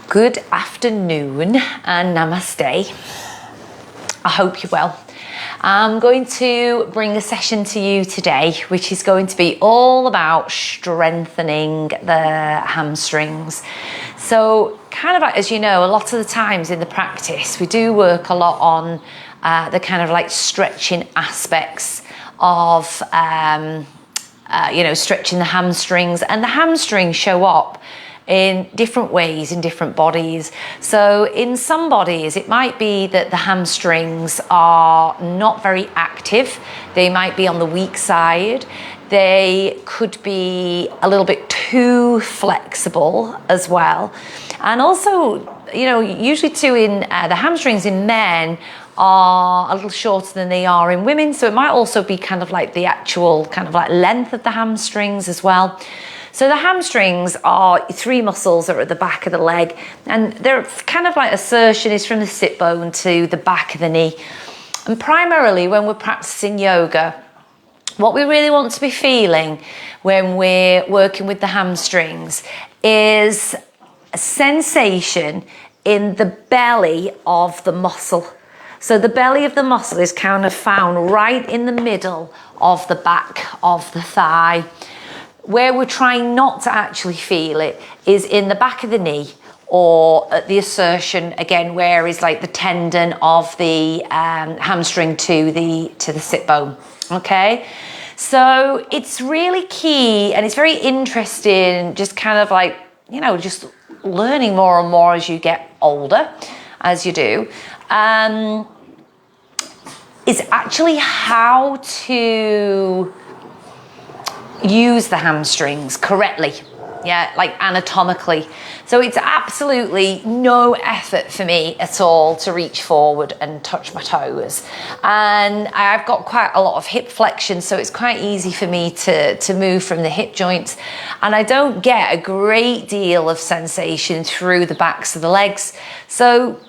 Good afternoon and namaste. I hope you're well. I'm going to bring a session to you today, which is going to be all about strengthening the hamstrings. So kind of like, as you know, a lot of the times in the practice, we do work a lot on the kind of like stretching aspects of, stretching the hamstrings, and the hamstrings show up in different ways in different bodies. So in some bodies, it might be that the hamstrings are not very active. They might be on the weak side. They could be a little bit too flexible as well. And also, usually too in the hamstrings in men are a little shorter than they are in women. So it might also be kind of like the actual kind of like length of the hamstrings as well. So the hamstrings are three muscles that are at the back of the leg, and their kind of like assertion is from the sit bone to the back of the knee. And primarily when we're practicing yoga, what we really want to be feeling when we're working with the hamstrings is a sensation in the belly of the muscle. So the belly of the muscle is kind of found right in the middle of the back of the thigh. Where we're trying not to actually feel it is in the back of the knee, or at the assertion again, where is like the tendon of the hamstring to the sit bone. Okay, so it's really key, and it's very interesting. Just kind of like just learning more and more as you get older, as you do. Is actually how to use the hamstrings correctly, like anatomically. So it's absolutely no effort for me at all to reach forward and touch my toes. And I've got quite a lot of hip flexion, so it's quite easy for me to move from the hip joints. And I don't get a great deal of sensation through the backs of the legs. So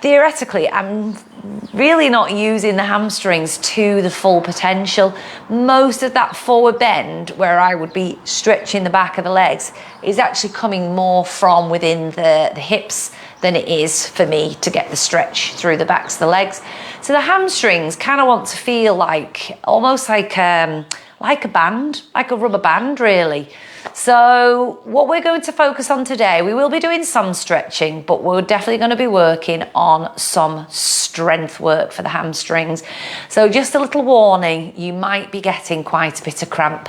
theoretically, I'm really not using the hamstrings to the full potential. Most of that forward bend, where I would be stretching the back of the legs, is actually coming more from within the hips than it is for me to get the stretch through the backs of the legs. So the hamstrings kind of want to feel like, almost like a band, like a rubber band, really. So what we're going to focus on today, we will be doing some stretching, but we're definitely going to be working on some strength work for the hamstrings. So just a little warning, you might be getting quite a bit of cramp.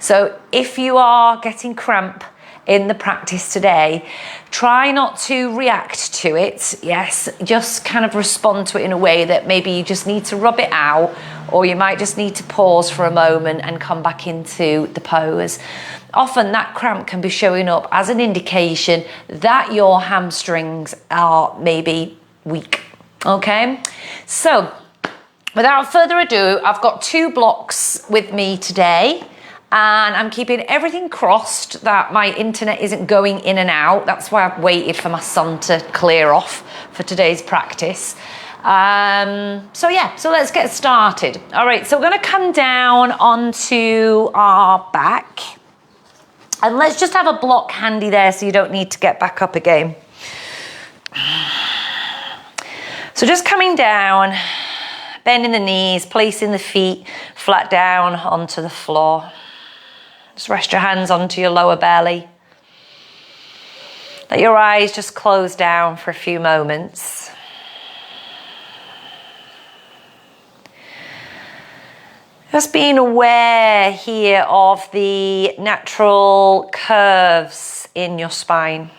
So if you are getting cramp in the practice today, try not to react to it. Yes, just kind of respond to it in a way that maybe you just need to rub it out, or you might just need to pause for a moment and come back into the pose. Often that cramp can be showing up as an indication that your hamstrings are maybe weak. Okay, so without further ado, I've got two blocks with me today, and I'm keeping everything crossed that my internet isn't going in and out. That's why I've waited for my son to clear off for today's practice. So let's get started. All right, so we're going to come down onto our back. And let's just have a block handy there so you don't need to get back up again. So just coming down, bending the knees, placing the feet flat down onto the floor. Just rest your hands onto your lower belly. Let your eyes just close down for a few moments. Just being aware here of the natural curves in your spine.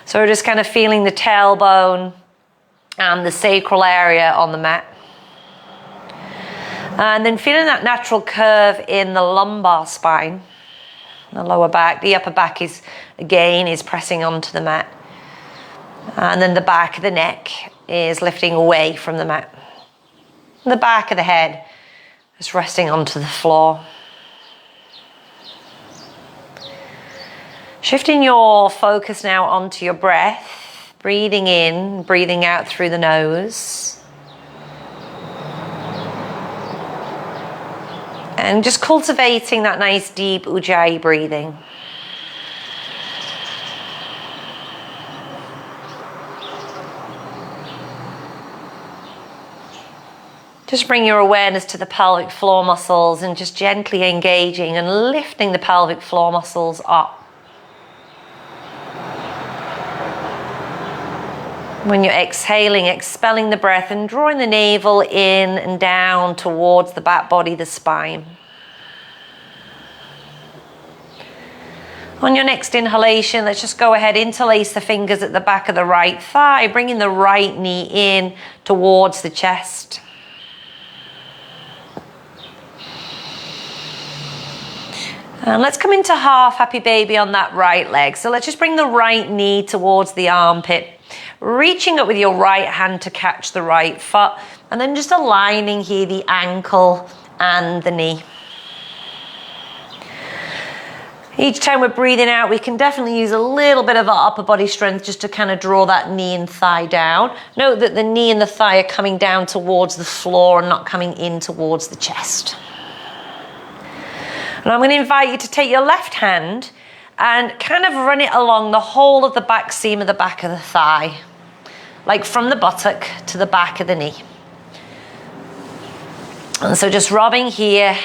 So we're just kind of feeling the tailbone and the sacral area on the mat. And then feeling that natural curve in the lumbar spine, the lower back. The upper back is pressing onto the mat. And then the back of the neck is lifting away from the mat. The back of the head is resting onto the floor. Shifting your focus now onto your breath, breathing in, breathing out through the nose. And just cultivating that nice deep ujjayi breathing. Just bring your awareness to the pelvic floor muscles and just gently engaging and lifting the pelvic floor muscles up. When you're exhaling, expelling the breath and drawing the navel in and down towards the back body, the spine. On your next inhalation, let's just go ahead, interlace the fingers at the back of the right thigh, bringing the right knee in towards the chest. And let's come into half happy baby on that right leg. So let's just bring the right knee towards the armpit, reaching up with your right hand to catch the right foot, and then just aligning here the ankle and the knee. Each time we're breathing out, we can definitely use a little bit of our upper body strength just to kind of draw that knee and thigh down. Note that the knee and the thigh are coming down towards the floor and not coming in towards the chest. And I'm going to invite you to take your left hand and kind of run it along the whole of the back seam of the back of the thigh, like from the buttock to the back of the knee. And so just rubbing here,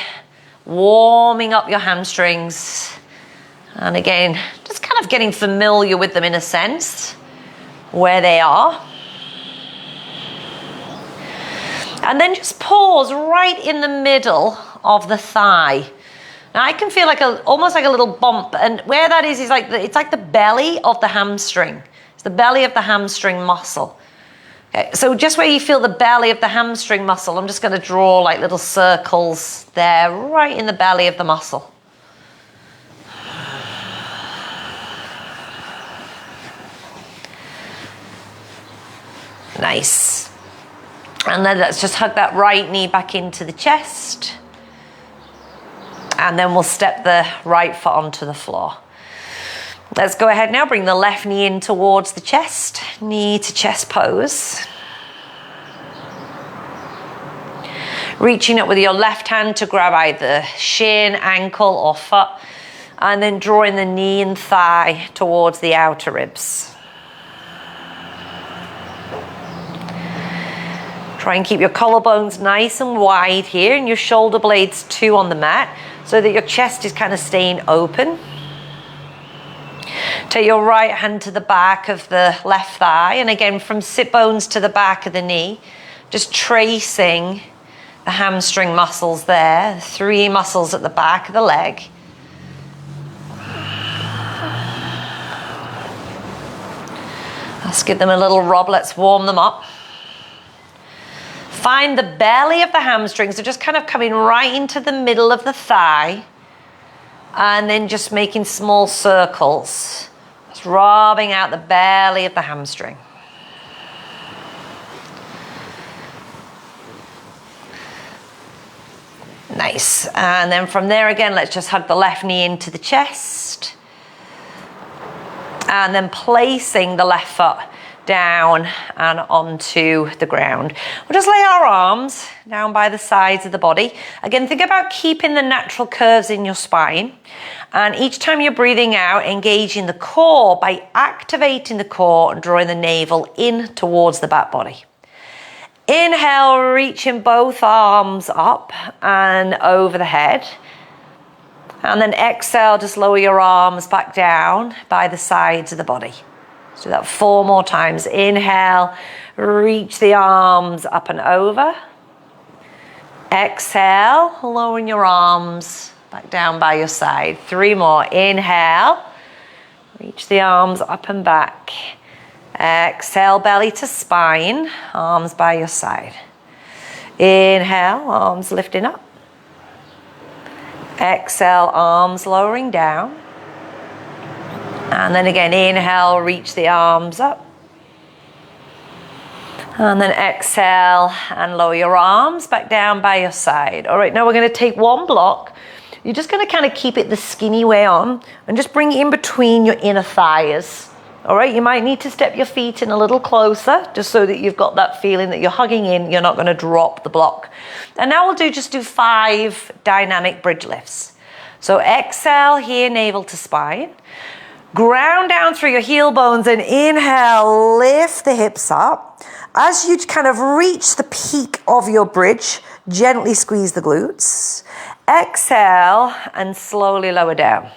warming up your hamstrings. And again, just kind of getting familiar with them in a sense, where they are. And then just pause right in the middle of the thigh. Now I can feel like almost like a little bump, and where that is like it's like the belly of the hamstring. It's the belly of the hamstring muscle. Okay, so just where you feel the belly of the hamstring muscle, I'm just going to draw like little circles there, right in the belly of the muscle. Nice. And then let's just hug that right knee back into the chest. And then we'll step the right foot onto the floor. Let's go ahead now, bring the left knee in towards the chest, knee to chest pose. Reaching up with your left hand to grab either shin, ankle or foot, and then drawing the knee and thigh towards the outer ribs. Try and keep your collarbones nice and wide here and your shoulder blades too on the mat so that your chest is kind of staying open. Take your right hand to the back of the left thigh, and again from sit bones to the back of the knee, just tracing the hamstring muscles there, 3 muscles at the back of the leg. Let's give them a little rub, let's warm them up. Find the belly of the hamstrings, so just kind of coming right into the middle of the thigh, and then just making small circles, just rubbing out the belly of the hamstring. Nice. And then from there again, let's just hug the left knee into the chest, and then placing the left foot down and onto the ground. We'll just lay our arms down by the sides of the body. Again, think about keeping the natural curves in your spine. And each time you're breathing out, engaging the core by activating the core and drawing the navel in towards the back body. Inhale, reaching both arms up and over the head. And then exhale, just lower your arms back down by the sides of the body. Do that 4 more times. Inhale, reach the arms up and over. Exhale, lowering your arms back down by your side. 3 more. Inhale, reach the arms up and back. Exhale, belly to spine, arms by your side. Inhale, arms lifting up. Exhale, arms lowering down. And then again, inhale, reach the arms up. And then exhale and lower your arms back down by your side. All right, now we're going to take 1 block. You're just going to kind of keep it the skinny way on and just bring it in between your inner thighs. All right, you might need to step your feet in a little closer just so that you've got that feeling that you're hugging in, you're not going to drop the block. And now we'll just do 5 dynamic bridge lifts. So exhale here, navel to spine. Ground down through your heel bones and inhale, lift the hips up. As you kind of reach the peak of your bridge, gently squeeze the glutes. Exhale and slowly lower down.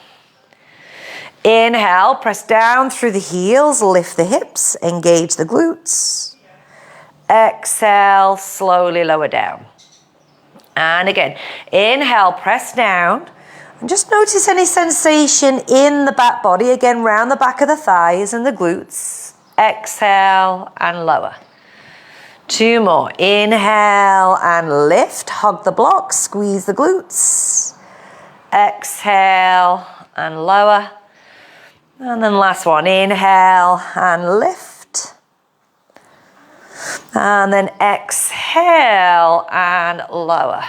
Inhale, press down through the heels, lift the hips, engage the glutes. Exhale, slowly lower down. And again, inhale, press down. And just notice any sensation in the back body, again, round the back of the thighs and the glutes. Exhale and lower. 2 more. Inhale and lift. Hug the blocks. Squeeze the glutes. Exhale and lower. And then last one. Inhale and lift. And then exhale and lower.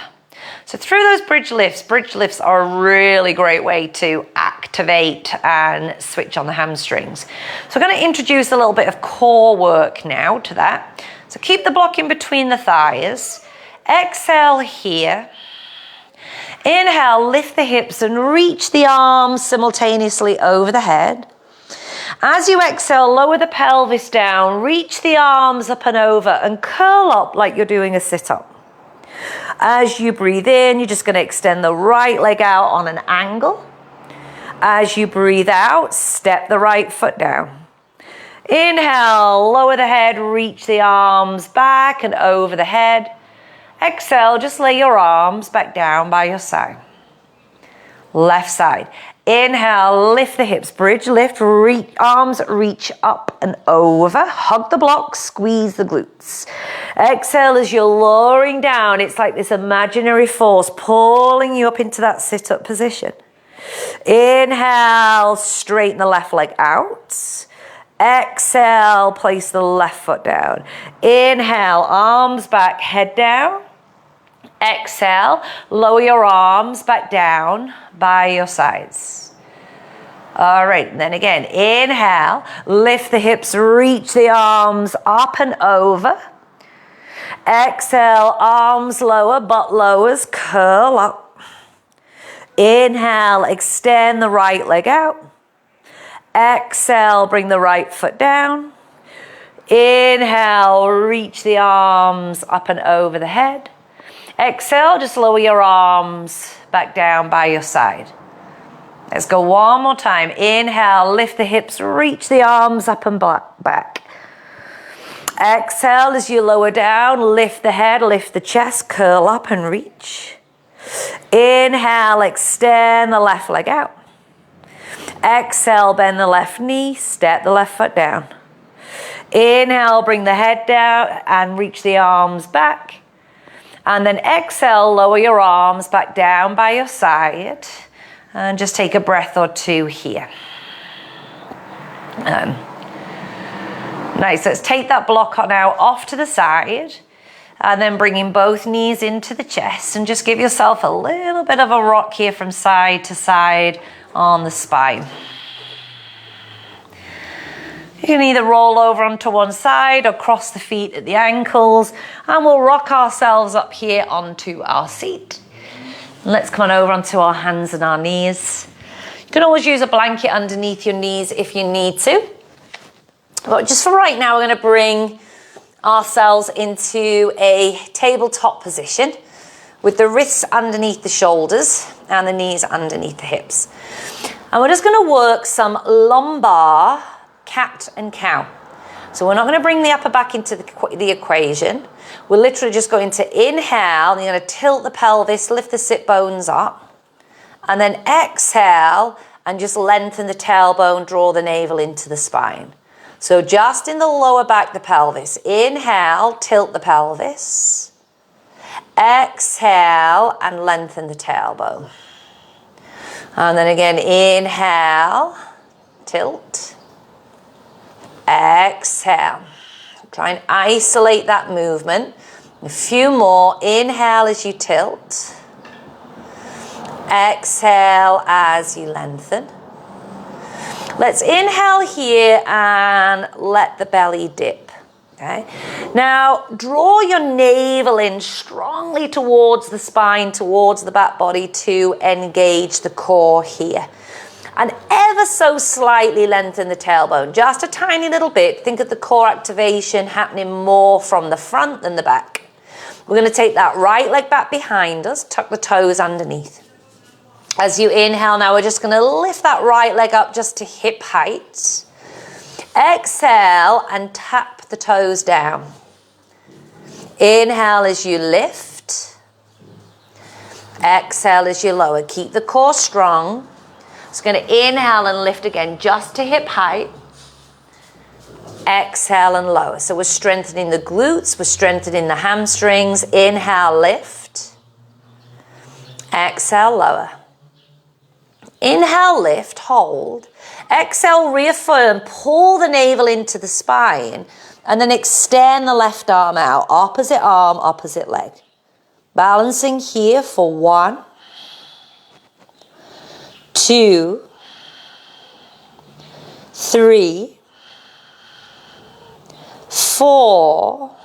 So through those bridge lifts are a really great way to activate and switch on the hamstrings. So I'm going to introduce a little bit of core work now to that. So keep the block in between the thighs. Exhale here. Inhale, lift the hips and reach the arms simultaneously over the head. As you exhale, lower the pelvis down, reach the arms up and over and curl up like you're doing a sit-up. As you breathe in, you're just going to extend the right leg out on an angle. As you breathe out, step the right foot down. Inhale, lower the head, reach the arms back and over the head. Exhale, just lay your arms back down by your side. Left side. Inhale, lift the hips, bridge, lift, reach, arms reach up and over. Hug the blocks, squeeze the glutes. Exhale as you're lowering down. It's like this imaginary force pulling you up into that sit-up position. Inhale, straighten the left leg out. Exhale, place the left foot down. Inhale, arms back, head down. Exhale, lower your arms back down by your sides. All right, and then again, inhale, lift the hips, reach the arms up and over. Exhale, arms lower, butt lowers, curl up. Inhale, extend the right leg out. Exhale, bring the right foot down. Inhale, reach the arms up and over the head. Exhale, just lower your arms back down by your side. Let's go one more time. Inhale, lift the hips, reach the arms up and back. Exhale as you lower down, lift the head, lift the chest, curl up and reach. Inhale, extend the left leg out. Exhale, bend the left knee, step the left foot down. Inhale, bring the head down and reach the arms back. And then exhale, lower your arms back down by your side. And just take a breath or two here. Nice, let's take that block now off to the side. And then bringing both knees into the chest. And just give yourself a little bit of a rock here from side to side on the spine. You can either roll over onto one side or cross the feet at the ankles, and we'll rock ourselves up here onto our seat. And let's come on over onto our hands and our knees. You can always use a blanket underneath your knees if you need to. But just for right now, we're going to bring ourselves into a tabletop position with the wrists underneath the shoulders and the knees underneath the hips. And we're just going to work some lumbar cat and cow. So we're not going to bring the upper back into the equation. We're literally just going to inhale, and you're going to tilt the pelvis, lift the sit bones up, and then exhale and just lengthen the tailbone, draw the navel into the spine. So just in the lower back, the pelvis. Inhale, tilt the pelvis. Exhale and lengthen the tailbone. And then again, inhale, tilt. Exhale. Try and isolate that movement. A few more. Inhale as you tilt. Exhale as you lengthen. Let's inhale here and let the belly dip. Okay. Now draw your navel in strongly towards the spine, towards the back body to engage the core here. And ever so slightly lengthen the tailbone, just a tiny little bit. Think of the core activation happening more from the front than the back. We're going to take that right leg back behind us, tuck the toes underneath. As you inhale now, we're just going to lift that right leg up just to hip height. Exhale and tap the toes down. Inhale as you lift. Exhale as you lower. Keep the core strong. It's going to inhale and lift again just to hip height. Exhale and lower. So we're strengthening the glutes, we're strengthening the hamstrings. Inhale, lift. Exhale, lower. Inhale, lift, hold. Exhale, reaffirm, pull the navel into the spine, and then extend the left arm out. Opposite arm, opposite leg. Balancing here for 1, 2, 3, 4,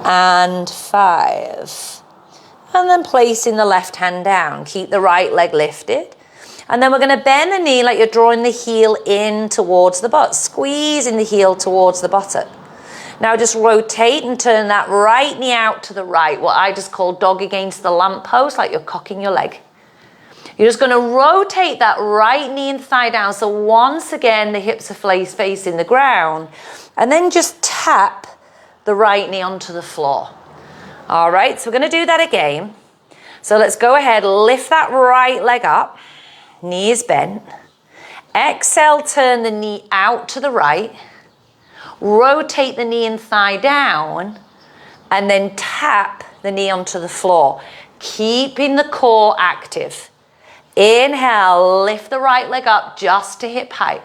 and 5. And then placing the left hand down. Keep the right leg lifted. And then we're going to bend the knee like you're drawing the heel in towards the butt, squeezing the heel towards the buttock. Now just rotate and turn that right knee out to the right, what I just call dog against the lamppost, like you're cocking your leg. You're just going to rotate that right knee and thigh down. So once again, the hips are facing the ground. And then just tap the right knee onto the floor. All right, so we're going to do that again. So let's go ahead, lift that right leg up. Knee is bent. Exhale, turn the knee out to the right. Rotate the knee and thigh down. And then tap the knee onto the floor. Keeping the core active. Inhale, lift the right leg up just to hip height.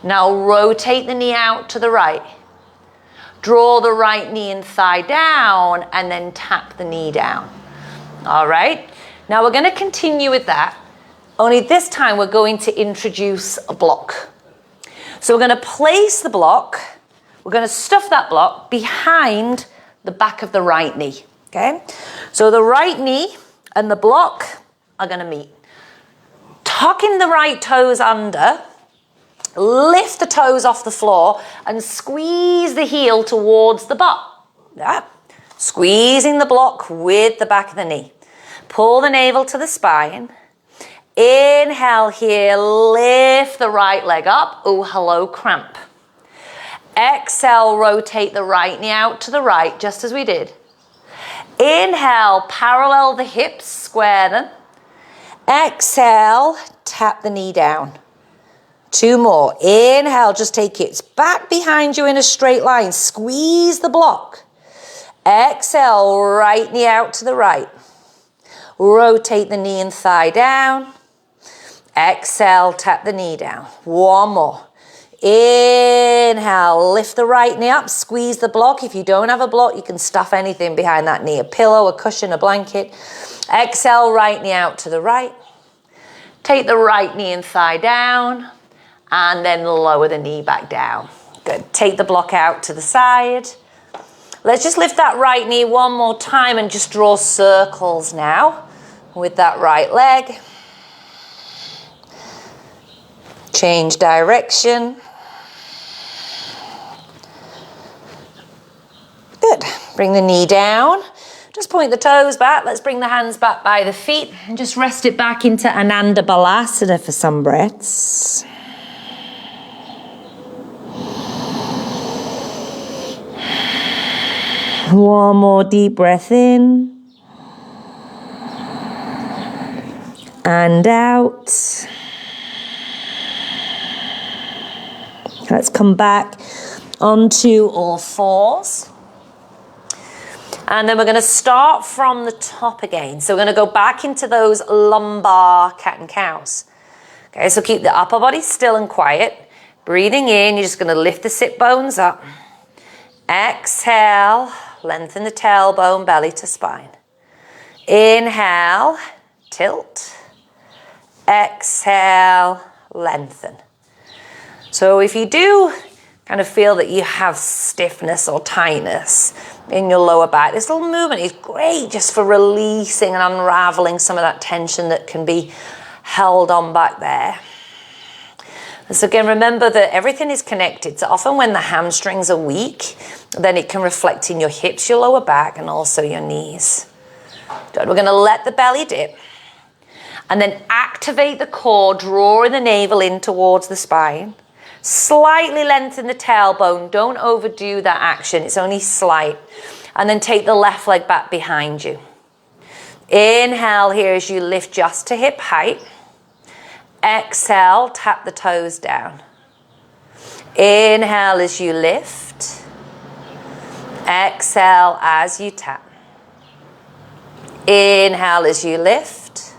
Now rotate the knee out to the right. Draw the right knee and thigh down and then tap the knee down. All right, now we're going to continue with that. Only this time we're going to introduce a block. So we're going to place the block. We're going to stuff that block behind the back of the right knee. Okay, so the right knee and the block are going to meet. Tucking the right toes under, lift the toes off the floor and squeeze the heel towards the butt. Yeah. Squeezing the block with the back of the knee. Pull the navel to the spine. Inhale here, lift the right leg up. Oh, hello, cramp. Exhale, rotate the right knee out to the right, just as we did. Inhale, parallel the hips, square them. Exhale, tap the knee down. 2 more. Inhale, just take it back behind you in a straight line. Squeeze the block. Exhale, right knee out to the right. Rotate the knee and thigh down. Exhale, tap the knee down. 1 more. Inhale, lift the right knee up, squeeze the block. If you don't have a block, you can stuff anything behind that knee, a pillow, a cushion, a blanket. Exhale, right knee out to the right. Take the right knee and thigh down, and then lower the knee back down. Good. Take the block out to the side. Let's just lift that right knee 1 more time and just draw circles now with that right leg. Change direction. Good. Bring the knee down. Just point the toes back. Let's bring the hands back by the feet and just rest it back into Ananda Balasana for some breaths. One more deep breath in and out. Let's come back onto all fours. And then we're going to start from the top again. So we're going to go back into those lumbar cat and cows. Okay, so keep the upper body still and quiet. Breathing in, you're just going to lift the sit bones up. Exhale, lengthen the tailbone, belly to spine. Inhale, tilt. Exhale, lengthen. So if you do kind of feel that you have stiffness or tightness in your lower back, this little movement is great just for releasing and unraveling some of that tension that can be held on back there. So again, remember that everything is connected. So often when the hamstrings are weak, then it can reflect in your hips, your lower back, and also your knees. Good. We're going to let the belly dip. And then activate the core, drawing the navel in towards the spine. Slightly lengthen the tailbone. Don't overdo that action. It's only slight. And then take the left leg back behind you. Inhale here as you lift just to hip height. Exhale, tap the toes down. Inhale as you lift. Exhale as you tap. Inhale as you lift.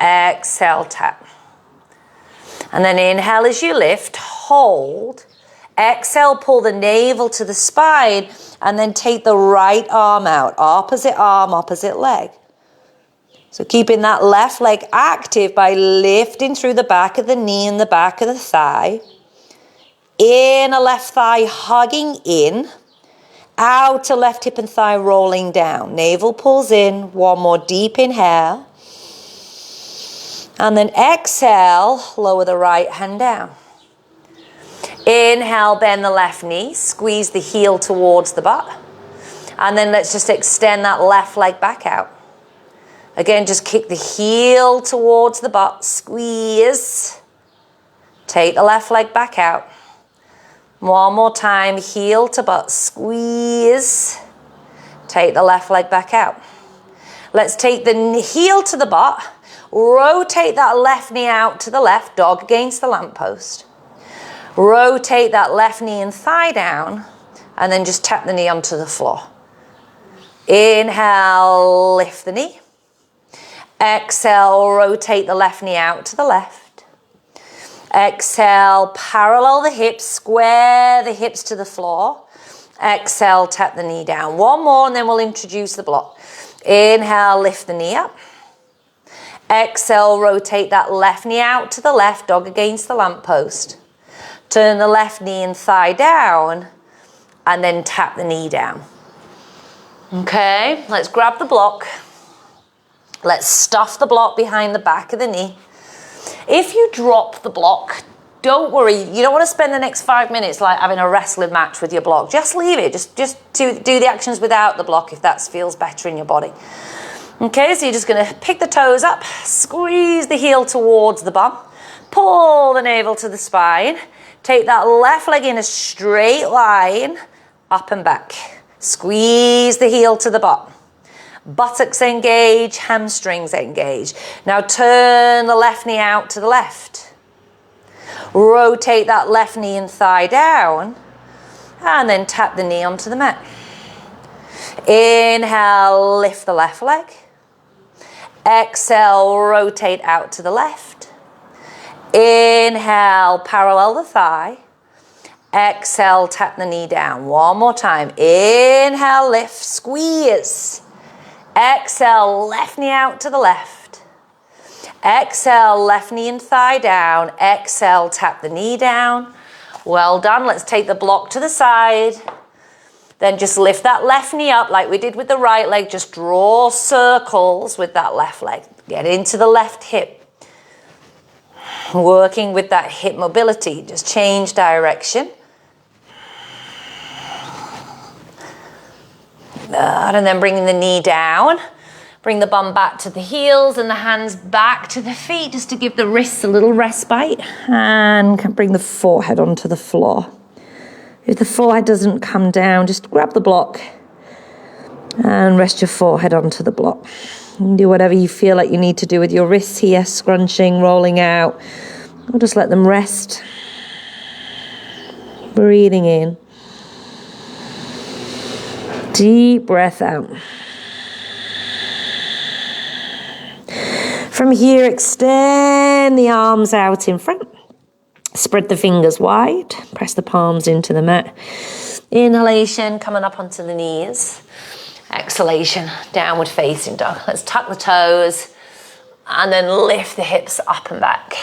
Exhale, tap. And then inhale as you lift, hold. Exhale, pull the navel to the spine, and then take the right arm out. Opposite arm, opposite leg. So keeping that left leg active by lifting through the back of the knee and the back of the thigh. Inner left thigh hugging in. Outer left hip and thigh rolling down. Navel pulls in. One more deep inhale. And then exhale, lower the right hand down. Inhale, bend the left knee. Squeeze the heel towards the butt. And then let's just extend that left leg back out. Again, just kick the heel towards the butt, squeeze. Take the left leg back out. One more time, heel to butt, squeeze. Take the left leg back out. Let's take the heel to the butt, rotate that left knee out to the left, dog against the lamppost. Rotate that left knee and thigh down, and then just tap the knee onto the floor. Inhale, lift the knee. Exhale, rotate the left knee out to the left. Exhale, parallel the hips, square the hips to the floor. Exhale, tap the knee down. One more and then we'll introduce the block. Inhale, lift the knee up. Exhale, rotate that left knee out to the left, dog against the lamppost. Turn the left knee and thigh down and then tap the knee down. Okay, let's grab the block. Let's stuff the block behind the back of the knee. If you drop the block, don't worry. You don't want to spend the next 5 minutes like having a wrestling match with your block. Just leave it. Just do the actions without the block if that feels better in your body. Okay, so you're just going to pick the toes up, squeeze the heel towards the bum, pull the navel to the spine, take that left leg in a straight line, up and back. Squeeze the heel to the butt. Buttocks engage, hamstrings engage. Now turn the left knee out to the left. Rotate that left knee and thigh down, and then tap the knee onto the mat. Inhale, lift the left leg. Exhale, rotate out to the left. Inhale, parallel the thigh. Exhale, tap the knee down. One more time. Inhale, lift, squeeze. Exhale, left knee out to the left. Exhale, left knee and thigh down. Exhale, tap the knee down. Well done. Let's take the block to the side. Then just lift that left knee up like we did with the right leg. Just draw circles with that left leg. Get into the left hip. Working with that hip mobility. Just change direction. And then bringing the knee down. Bring the bum back to the heels and the hands back to the feet just to give the wrists a little respite. And bring the forehead onto the floor. If the forehead doesn't come down, just grab the block and rest your forehead onto the block. You can do whatever you feel like you need to do with your wrists here, scrunching, rolling out. Or just let them rest. Breathing in. Deep breath out. From here, extend the arms out in front. Spread the fingers wide. Press the palms into the mat. Inhalation, coming up onto the knees. Exhalation, downward facing dog. Let's tuck the toes and then lift the hips up and back.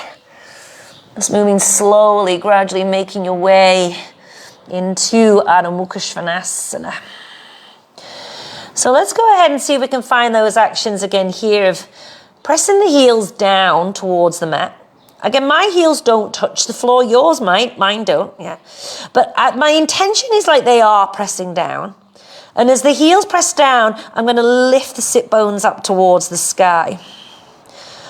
Just moving slowly, gradually making your way into Adho Mukha Svanasana. So let's go ahead and see if we can find those actions again here of Pressing the heels down towards the mat. Again, my heels don't touch the floor. Yours might, mine don't, yeah. But my intention is like they are pressing down. And as the heels press down, I'm going to lift the sit bones up towards the sky.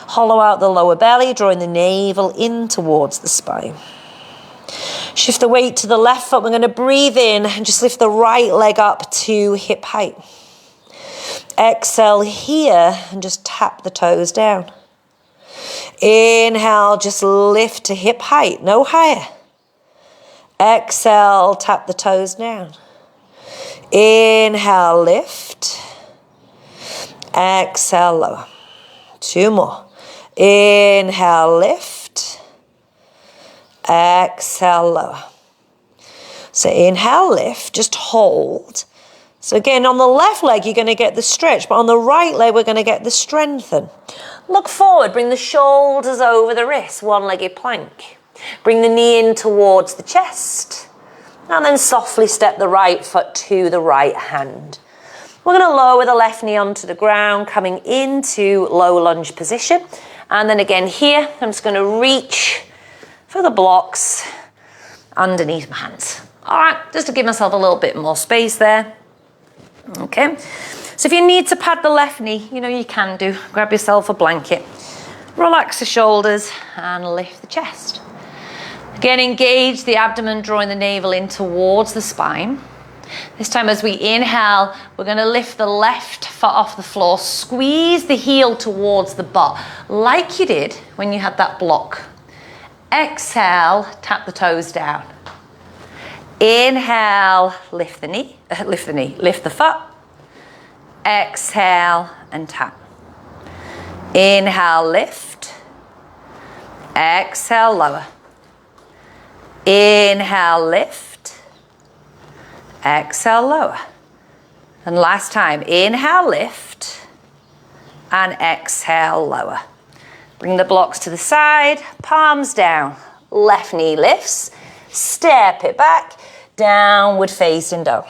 Hollow out the lower belly, drawing the navel in towards the spine. Shift the weight to the left foot. We're going to breathe in and just lift the right leg up to hip height. Exhale here and just tap the toes down. Inhale, just lift to hip height, no higher. Exhale, tap the toes down. Inhale, lift. Exhale, lower. 2 more. Inhale, lift. Exhale, lower. So inhale, lift, just hold. So again, on the left leg, you're going to get the stretch, but on the right leg, we're going to get the strengthen. Look forward, bring the shoulders over the wrists, one-legged plank. Bring the knee in towards the chest. And then softly step the right foot to the right hand. We're going to lower the left knee onto the ground, coming into low lunge position. And then again here, I'm just going to reach for the blocks underneath my hands. All right, just to give myself a little bit more space there. Okay, so if you need to pad the left knee, you know you can do. Grab yourself a blanket, relax the shoulders and lift the chest. Again, engage the abdomen, drawing the navel in towards the spine. This time as we inhale, we're going to lift the left foot off the floor, squeeze the heel towards the butt, like you did when you had that block. Exhale, tap the toes down. Inhale, lift the knee, lift the foot. Exhale and tap. Inhale, lift. Exhale, lower. Inhale, lift. Exhale, lower. And last time, inhale, lift. And exhale, lower. Bring the blocks to the side, palms down. Left knee lifts. Step it back. Downward facing dog.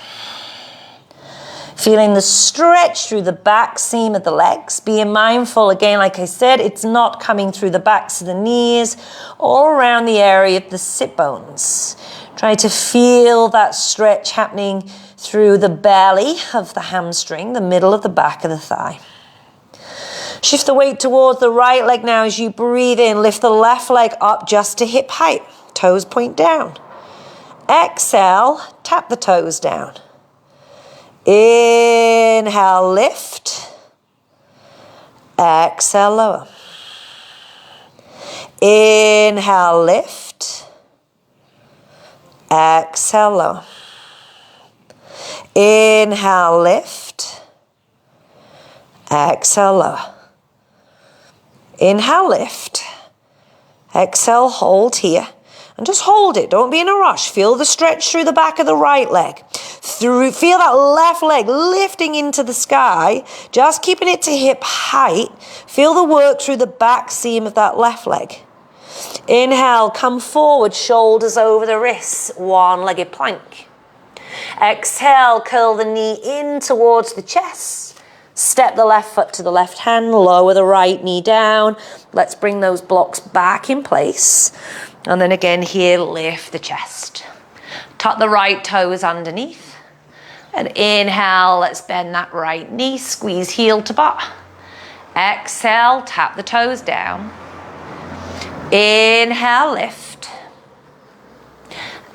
Feeling the stretch through the back seam of the legs. Being mindful, again, like I said, it's not coming through the backs of the knees or around the area of the sit bones. Try to feel that stretch happening through the belly of the hamstring, the middle of the back of the thigh. Shift the weight towards the right leg now as you breathe in. Lift the left leg up just to hip height. Toes point down. Exhale, tap the toes down. Inhale, lift. Exhale, lower. Inhale, lift. Exhale, lower. Inhale, lift. Exhale, lower. Inhale, lift. Exhale, hold here. And just hold it. Don't be in a rush. Feel the stretch through the back of the right leg. Feel that left leg lifting into the sky. Just keeping it to hip height. Feel the work through the back seam of that left leg. Inhale, come forward, shoulders over the wrists, one-legged plank. Exhale, curl the knee in towards the chest. Step the left foot to the left hand, lower the right knee down. Let's bring those blocks back in place. And then again here, lift the chest. Tuck the right toes underneath. And inhale, let's bend that right knee, squeeze heel to butt. Exhale, tap the toes down. Inhale, lift.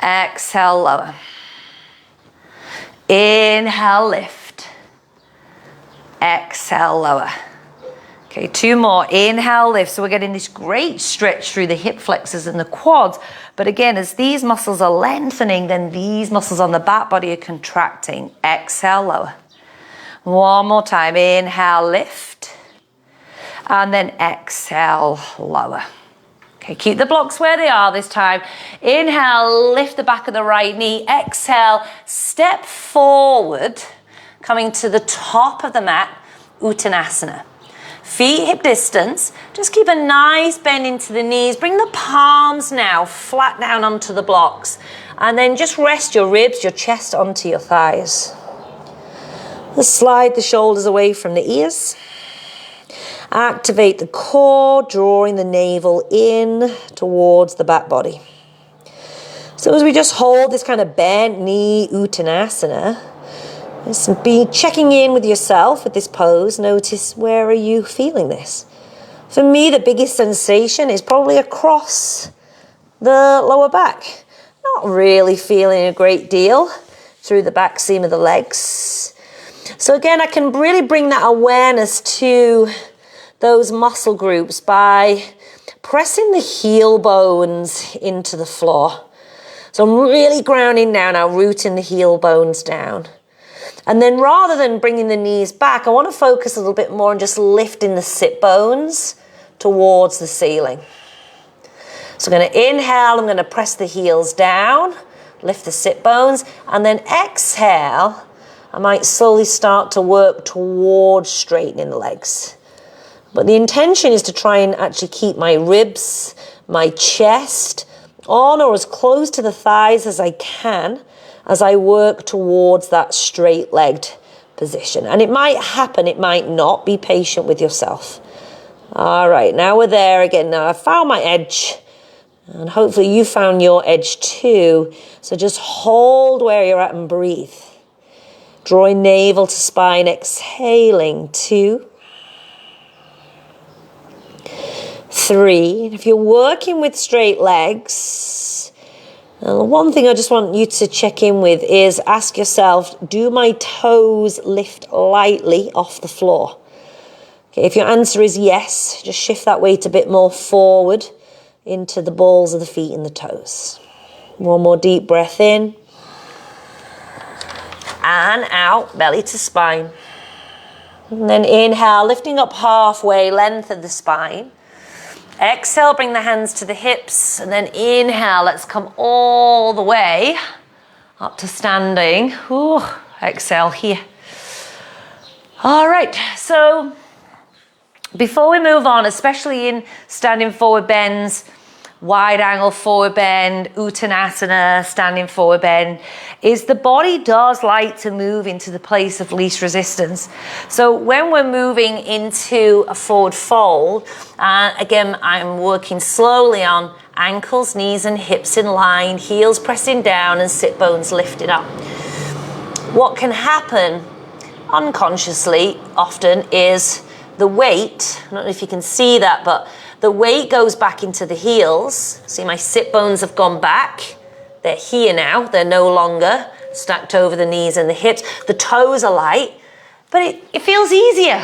Exhale, lower. Inhale, lift. Exhale, lower. Okay, 2 more. Inhale, lift. So we're getting this great stretch through the hip flexors and the quads. But again, as these muscles are lengthening, then these muscles on the back body are contracting. Exhale, lower. 1 more time. Inhale, lift. And then exhale, lower. Okay, keep the blocks where they are this time. Inhale, lift the back of the right knee. Exhale, step forward, coming to the top of the mat, Uttanasana. Feet hip distance. Just keep a nice bend into the knees. Bring the palms now flat down onto the blocks. And then just rest your ribs, your chest onto your thighs. Just slide the shoulders away from the ears. Activate the core, drawing the navel in towards the back body. So as we just hold this kind of bent knee uttanasana, just be checking in with yourself with this pose. Notice, where are you feeling this? For me, the biggest sensation is probably across the lower back. Not really feeling a great deal through the back seam of the legs. So again, I can really bring that awareness to those muscle groups by pressing the heel bones into the floor. So I'm really grounding down now, rooting the heel bones down. And then rather than bringing the knees back, I want to focus a little bit more on just lifting the sit bones towards the ceiling. So I'm going to inhale, I'm going to press the heels down, lift the sit bones, and then exhale, I might slowly start to work towards straightening the legs. But the intention is to try and actually keep my ribs, my chest on or as close to the thighs as I can as I work towards that straight-legged position. And it might happen, it might not. Be patient with yourself. All right, now we're there again. Now I've found my edge, and hopefully you found your edge too. So just hold where you're at and breathe. Drawing navel to spine, exhaling. 2, 3. If you're working with straight legs, one thing I just want you to check in with is ask yourself, do my toes lift lightly off the floor? Okay, if your answer is yes, just shift that weight a bit more forward into the balls of the feet and the toes. One more deep breath in. And out, belly to spine. And then inhale, lifting up halfway, lengthen the spine. Exhale, bring the hands to the hips, and then inhale, let's come all the way up to standing. Ooh, exhale here. All right, so before we move on, especially in standing forward bends, wide angle forward bend, uttanasana, standing forward bend, is the body does like to move into the place of least resistance. So when we're moving into a forward fold, again, I'm working slowly on ankles, knees and hips in line, heels pressing down and sit bones lifted up. What can happen unconsciously often is the weight, I don't know if you can see that, but the weight goes back into the heels. See, my sit bones have gone back. They're here now. They're no longer stacked over the knees and the hips. The toes are light, but it feels easier.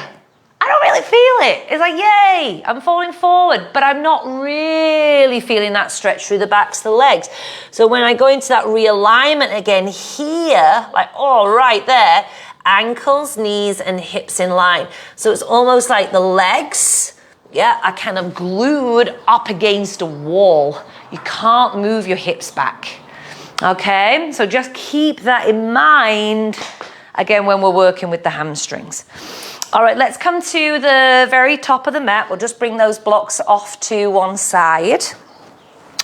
I don't really feel it. It's like, yay, I'm falling forward, but I'm not really feeling that stretch through the backs of the legs. So when I go into that realignment again here, like, oh, right there, ankles, knees, and hips in line. So it's almost like the legs, are kind of glued up against a wall. You can't move your hips back. Okay, so just keep that in mind, again, when we're working with the hamstrings. All right, let's come to the very top of the mat. We'll just bring those blocks off to one side,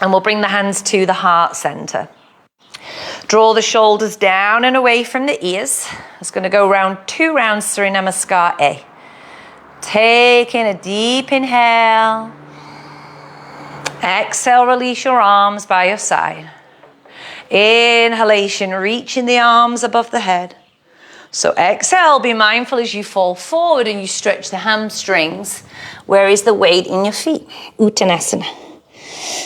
and we'll bring the hands to the heart center. Draw the shoulders down and away from the ears. It's going to go around 2 rounds through Namaskar A. Taking a deep inhale. Exhale, release your arms by your side. Inhalation, reaching the arms above the head. So exhale, be mindful as you fall forward and you stretch the hamstrings. Where is the weight in your feet? Uttanasana.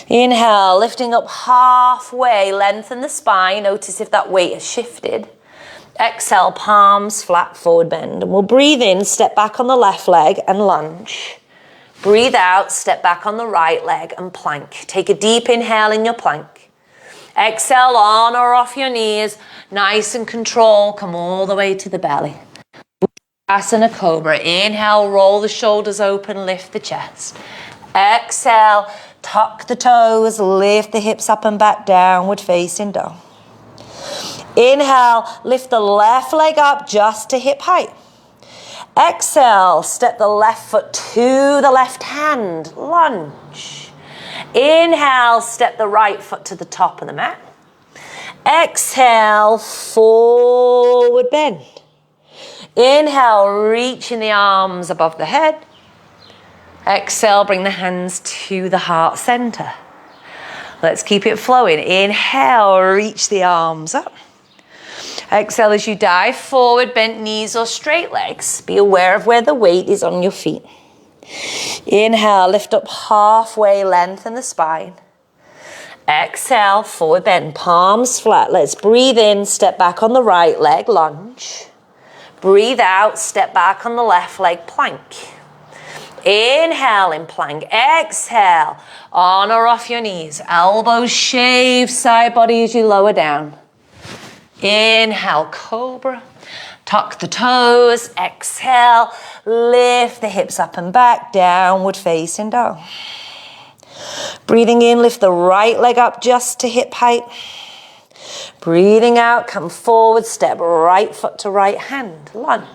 Inhale, lifting up halfway, lengthen the spine. Notice if that weight has shifted. Exhale, palms flat, forward bend. And we'll breathe in, step back on the left leg and lunge. Breathe out, step back on the right leg and plank. Take a deep inhale in your plank. Exhale on or off your knees. Nice and control, come all the way to the belly. Asana Cobra. Inhale, roll the shoulders open, lift the chest. Exhale, tuck the toes, lift the hips up and back, downward facing dog. Inhale, lift the left leg up just to hip height. Exhale, step the left foot to the left hand, lunge. Inhale, step the right foot to the top of the mat. Exhale, forward bend. Inhale, reaching the arms above the head. Exhale, bring the hands to the heart center. Let's keep it flowing. Inhale, reach the arms up. Exhale as you dive forward, bent knees or straight legs. Be aware of where the weight is on your feet. Inhale, lift up halfway, lengthen the spine. Exhale, forward bend, palms flat. Let's breathe in, step back on the right leg, lunge. Breathe out, step back on the left leg, plank. Inhale in plank. Exhale, on or off your knees. Elbows shave, side body as you lower down. Inhale, cobra. Tuck the toes. Exhale, lift the hips up and back, downward facing dog. Breathing in, lift the right leg up just to hip height. Breathing out, come forward, step right foot to right hand, lunge.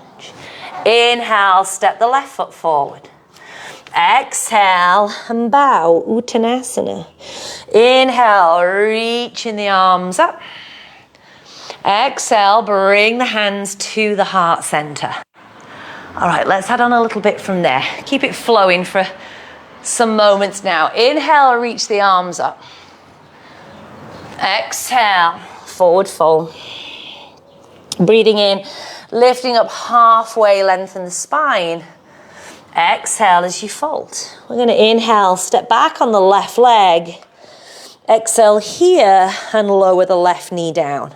Inhale, step the left foot forward. Exhale and bow, Uttanasana. Inhale, reaching the arms up. Exhale, bring the hands to the heart center. All right, let's add on a little bit from there. Keep it flowing for some moments now. Inhale, reach the arms up. Exhale, forward fold. Breathing in, lifting up halfway, lengthen the spine. Exhale as you fold. We're going to inhale, step back on the left leg. Exhale here and lower the left knee down.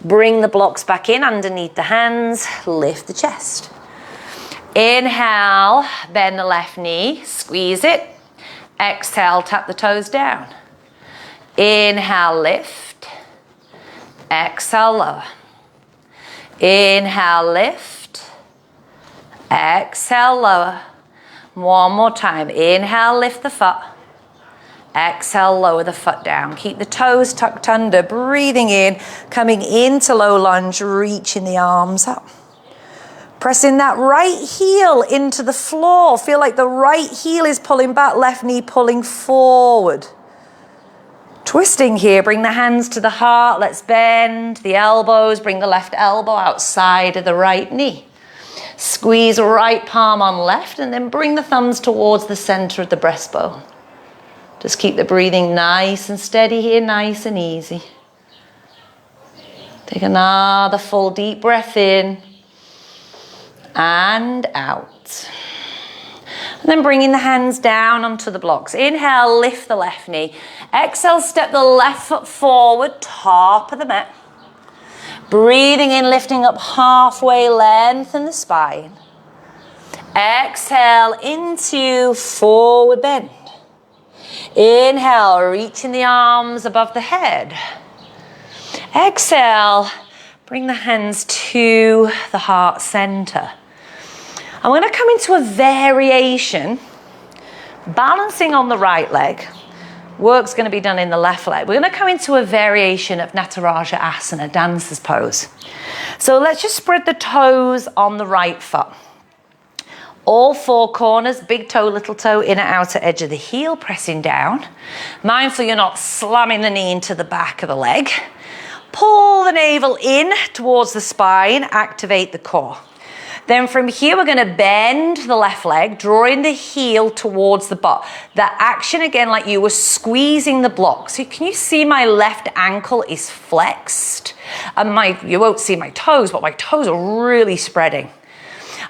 Bring the blocks back in underneath the hands, lift the chest. Inhale, bend the left knee, squeeze it. Exhale, tap the toes down. Inhale, lift. Exhale, lower. Inhale, lift. Exhale, lower. One more time. Inhale, lift the foot. Exhale, lower the foot down. Keep the toes tucked under. Breathing in, coming into low lunge, reaching the arms up. Pressing that right heel into the floor. Feel like the right heel is pulling back, left knee pulling forward. Twisting here, bring the hands to the heart. Let's bend the elbows. Bring the left elbow outside of the right knee. Squeeze right palm on left and then bring the thumbs towards the center of the breastbone. Just keep the breathing nice and steady here, nice and easy. Take another full deep breath in and out. And then bringing the hands down onto the blocks. Inhale, lift the left knee. Exhale, step the left foot forward, top of the mat. Breathing in, lifting up halfway, lengthen the spine. Exhale into forward bend. Inhale, reaching the arms above the head. Exhale, bring the hands to the heart center. I'm going to come into a variation, balancing on the right leg. Work's going to be done in the left leg. We're going to come into a variation of Nataraja Asana, dancer's pose. So let's just spread the toes on the right foot. All four corners, big toe, little toe, inner outer edge of the heel, pressing down. Mindful you're not slamming the knee into the back of the leg. Pull the navel in towards the spine, activate the core. Then from here, we're going to bend the left leg, drawing the heel towards the butt. That action again, like you were squeezing the block. So can you see my left ankle is flexed? And you won't see my toes, but my toes are really spreading.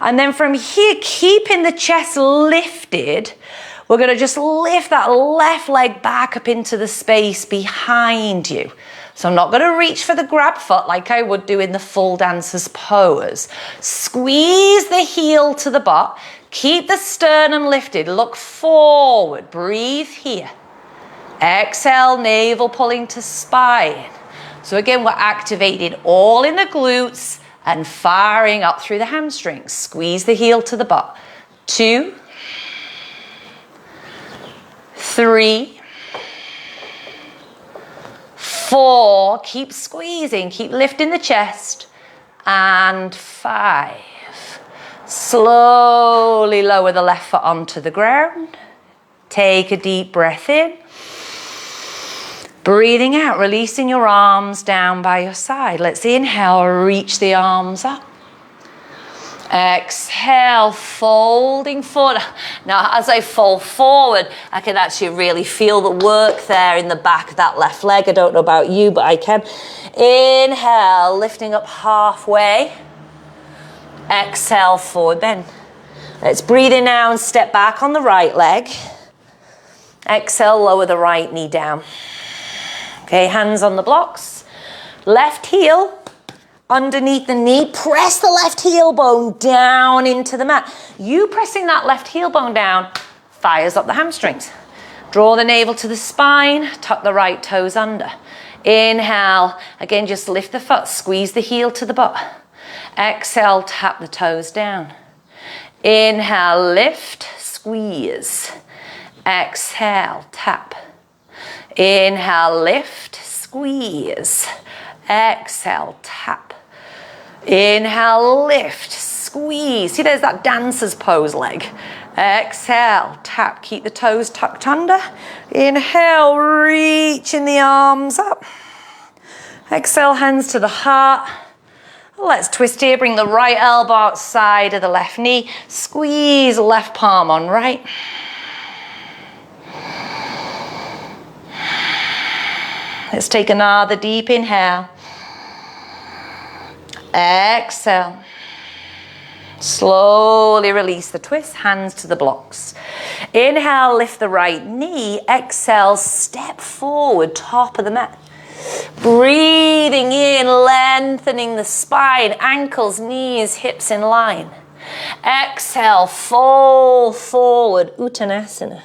And then from here, keeping the chest lifted, we're going to just lift that left leg back up into the space behind you. So I'm not going to reach for the grab foot like I would do in the full dancer's pose. Squeeze the heel to the butt. Keep the sternum lifted. Look forward. Breathe here. Exhale, navel pulling to spine. So again, we're activating all in the glutes and firing up through the hamstrings. Squeeze the heel to the butt. 2, 3, 4, keep squeezing, keep lifting the chest, and 5. Slowly lower the left foot onto the ground. Take a deep breath in. Breathing out, releasing your arms down by your side. Let's inhale, reach the arms up. Exhale, folding forward. Now, as I fold forward, I can actually really feel the work there in the back of that left leg. I don't know about you, but I can. Inhale, lifting up halfway. Exhale, forward bend. Let's breathe in now and step back on the right leg. Exhale, lower the right knee down. Okay, hands on the blocks. Left heel underneath the knee. Press the left heel bone down into the mat. You pressing that left heel bone down fires up the hamstrings. Draw the navel to the spine. Tuck the right toes under. Inhale. Again, just lift the foot. Squeeze the heel to the butt. Exhale, tap the toes down. Inhale, lift, squeeze. Exhale, tap. Inhale, lift, squeeze. Exhale, tap. Inhale, lift, squeeze. See, there's that dancer's pose leg. Exhale, tap. Keep the toes tucked under. Inhale, reaching the arms up. Exhale, hands to the heart. Let's twist here. Bring the right elbow outside of the left knee. Squeeze left palm on right. Let's take another deep inhale. Exhale. Slowly release the twist, hands to the blocks. Inhale, lift the right knee. Exhale, step forward, top of the mat. Breathing in, lengthening the spine, ankles, knees, hips in line. Exhale, fold forward, Uttanasana.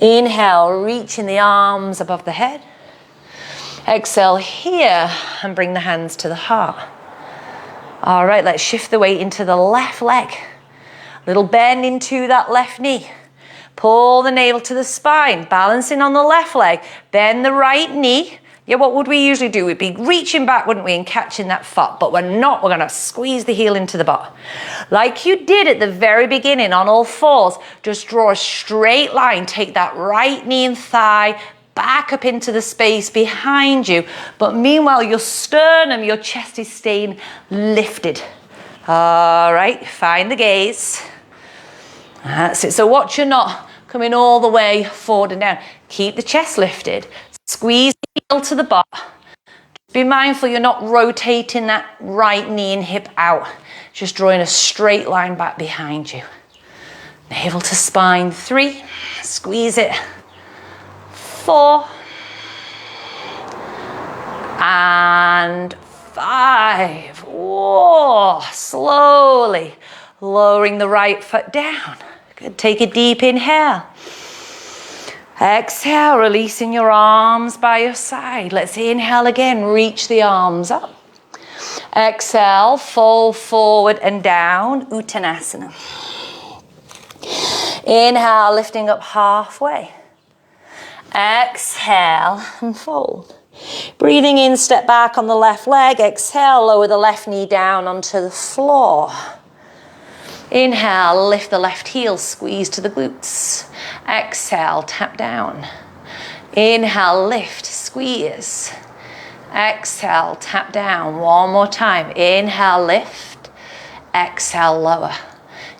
Inhale, reaching the arms above the head. Exhale here and bring the hands to the heart. All right, let's shift the weight into the left leg. Little bend into that left knee. Pull the navel to the spine, balancing on the left leg. Bend the right knee. Yeah, what would we usually do? We'd be reaching back, wouldn't we, and catching that foot, but we're not. We're going to squeeze the heel into the butt. Like you did at the very beginning on all fours, just draw a straight line. Take that right knee and thigh back up into the space behind you. But meanwhile, your sternum, your chest is staying lifted. All right, find the gaze. That's it. So watch you're not coming all the way forward and down. Keep the chest lifted. Squeeze the heel to the butt. Be mindful you're not rotating that right knee and hip out. Just drawing a straight line back behind you. Navel to spine. 3. Squeeze it. 4. And 5. Whoa. Slowly lowering the right foot down. Good. Take a deep inhale. Exhale, releasing your arms by your side. Let's inhale again, reach the arms up. Exhale, fold forward and down, Uttanasana. Inhale, lifting up halfway. Exhale and fold. Breathing in, step back on the left leg. Exhale, lower the left knee down onto the floor. Inhale, lift the left heel, squeeze to the glutes. Exhale, tap down. Inhale, lift, squeeze. Exhale, tap down. One more time. Inhale, lift. Exhale, lower.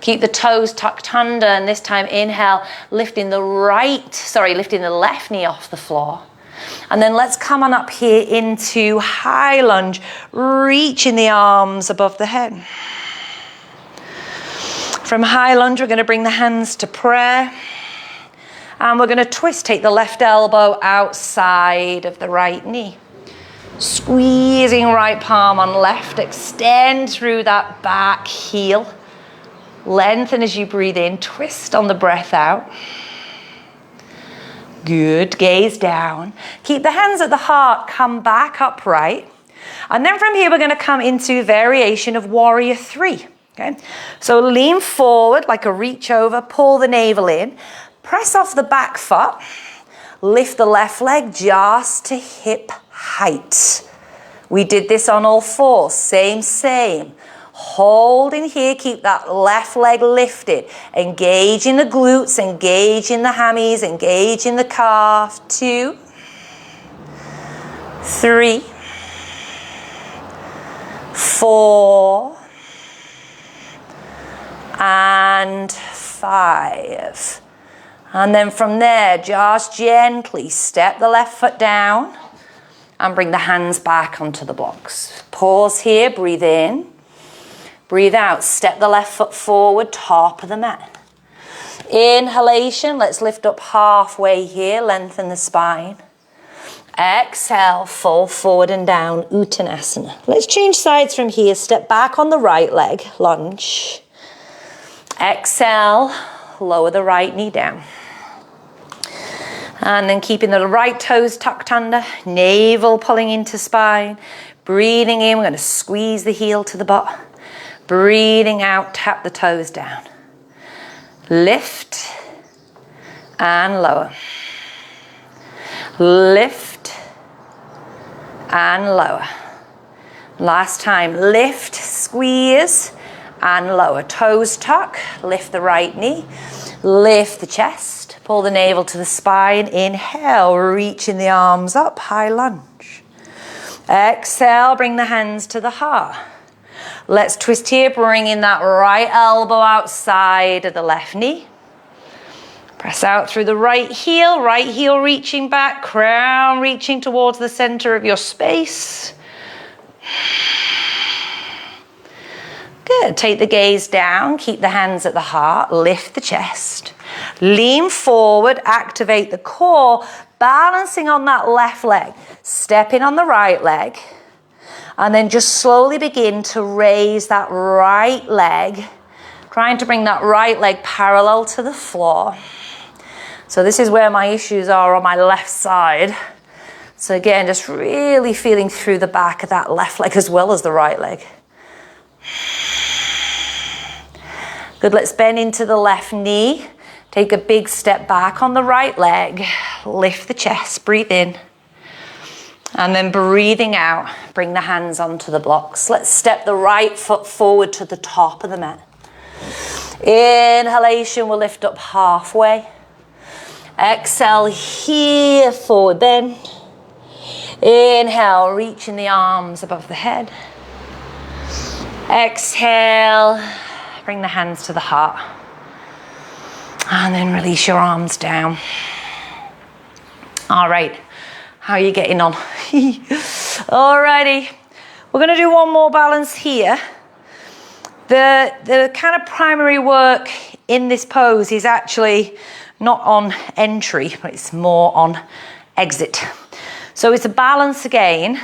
Keep the toes tucked under, and this time inhale, lifting the left knee off the floor. And then let's come on up here into high lunge, reaching the arms above the head. From high lunge, we're going to bring the hands to prayer. And we're going to twist, take the left elbow outside of the right knee. Squeezing right palm on left, extend through that back heel. Lengthen as you breathe in, twist on the breath out. Good, gaze down. Keep the hands at the heart, come back upright. And then from here, we're going to come into variation of warrior 3. Okay, so lean forward like a reach over, pull the navel in, press off the back foot, lift the left leg just to hip height. We did this on all fours, same. Holding here, keep that left leg lifted. Engage in the glutes, engage in the hammies, engage in the calf. 2, 3, 4, and 5. And then from there, just gently step the left foot down and bring the hands back onto the blocks. Pause here, breathe in, breathe out, step the left foot forward, top of the mat. Inhalation, let's lift up halfway here, lengthen the spine. Exhale, fall forward and down, Uttanasana. Let's change sides from here, step back on the right leg, lunge. Exhale, lower the right knee down. And then keeping the right toes tucked under, navel pulling into spine. Breathing in, we're going to squeeze the heel to the butt. Breathing out, tap the toes down. Lift and lower. Lift and lower. Last time, lift, squeeze and lower. Toes tuck, lift the right knee, lift the chest, pull the navel to the spine. Inhale, reaching the arms up, high lunge. Exhale, bring the hands to the heart. Let's twist here, bringing that right elbow outside of the left knee. Press out through the right heel reaching back, crown reaching towards the center of your space. Good, take the gaze down, keep the hands at the heart, lift the chest. Lean forward, activate the core, balancing on that left leg. Step in on the right leg. And then just slowly begin to raise that right leg, trying to bring that right leg parallel to the floor. So this is where my issues are on my left side. So again, just really feeling through the back of that left leg as well as the right leg. Good, let's bend into the left knee. Take a big step back on the right leg. Lift the chest, breathe in. And then breathing out, bring the hands onto the blocks. Let's step the right foot forward to the top of the mat. Inhalation, we'll lift up halfway. Exhale here, forward bend. Inhale, reaching the arms above the head. Exhale, bring the hands to the heart. And then release your arms down. All right. How are you getting on? Alrighty, we're going to do one more balance here. The kind of primary work in this pose is actually not on entry, but it's more on exit. So it's a balance again,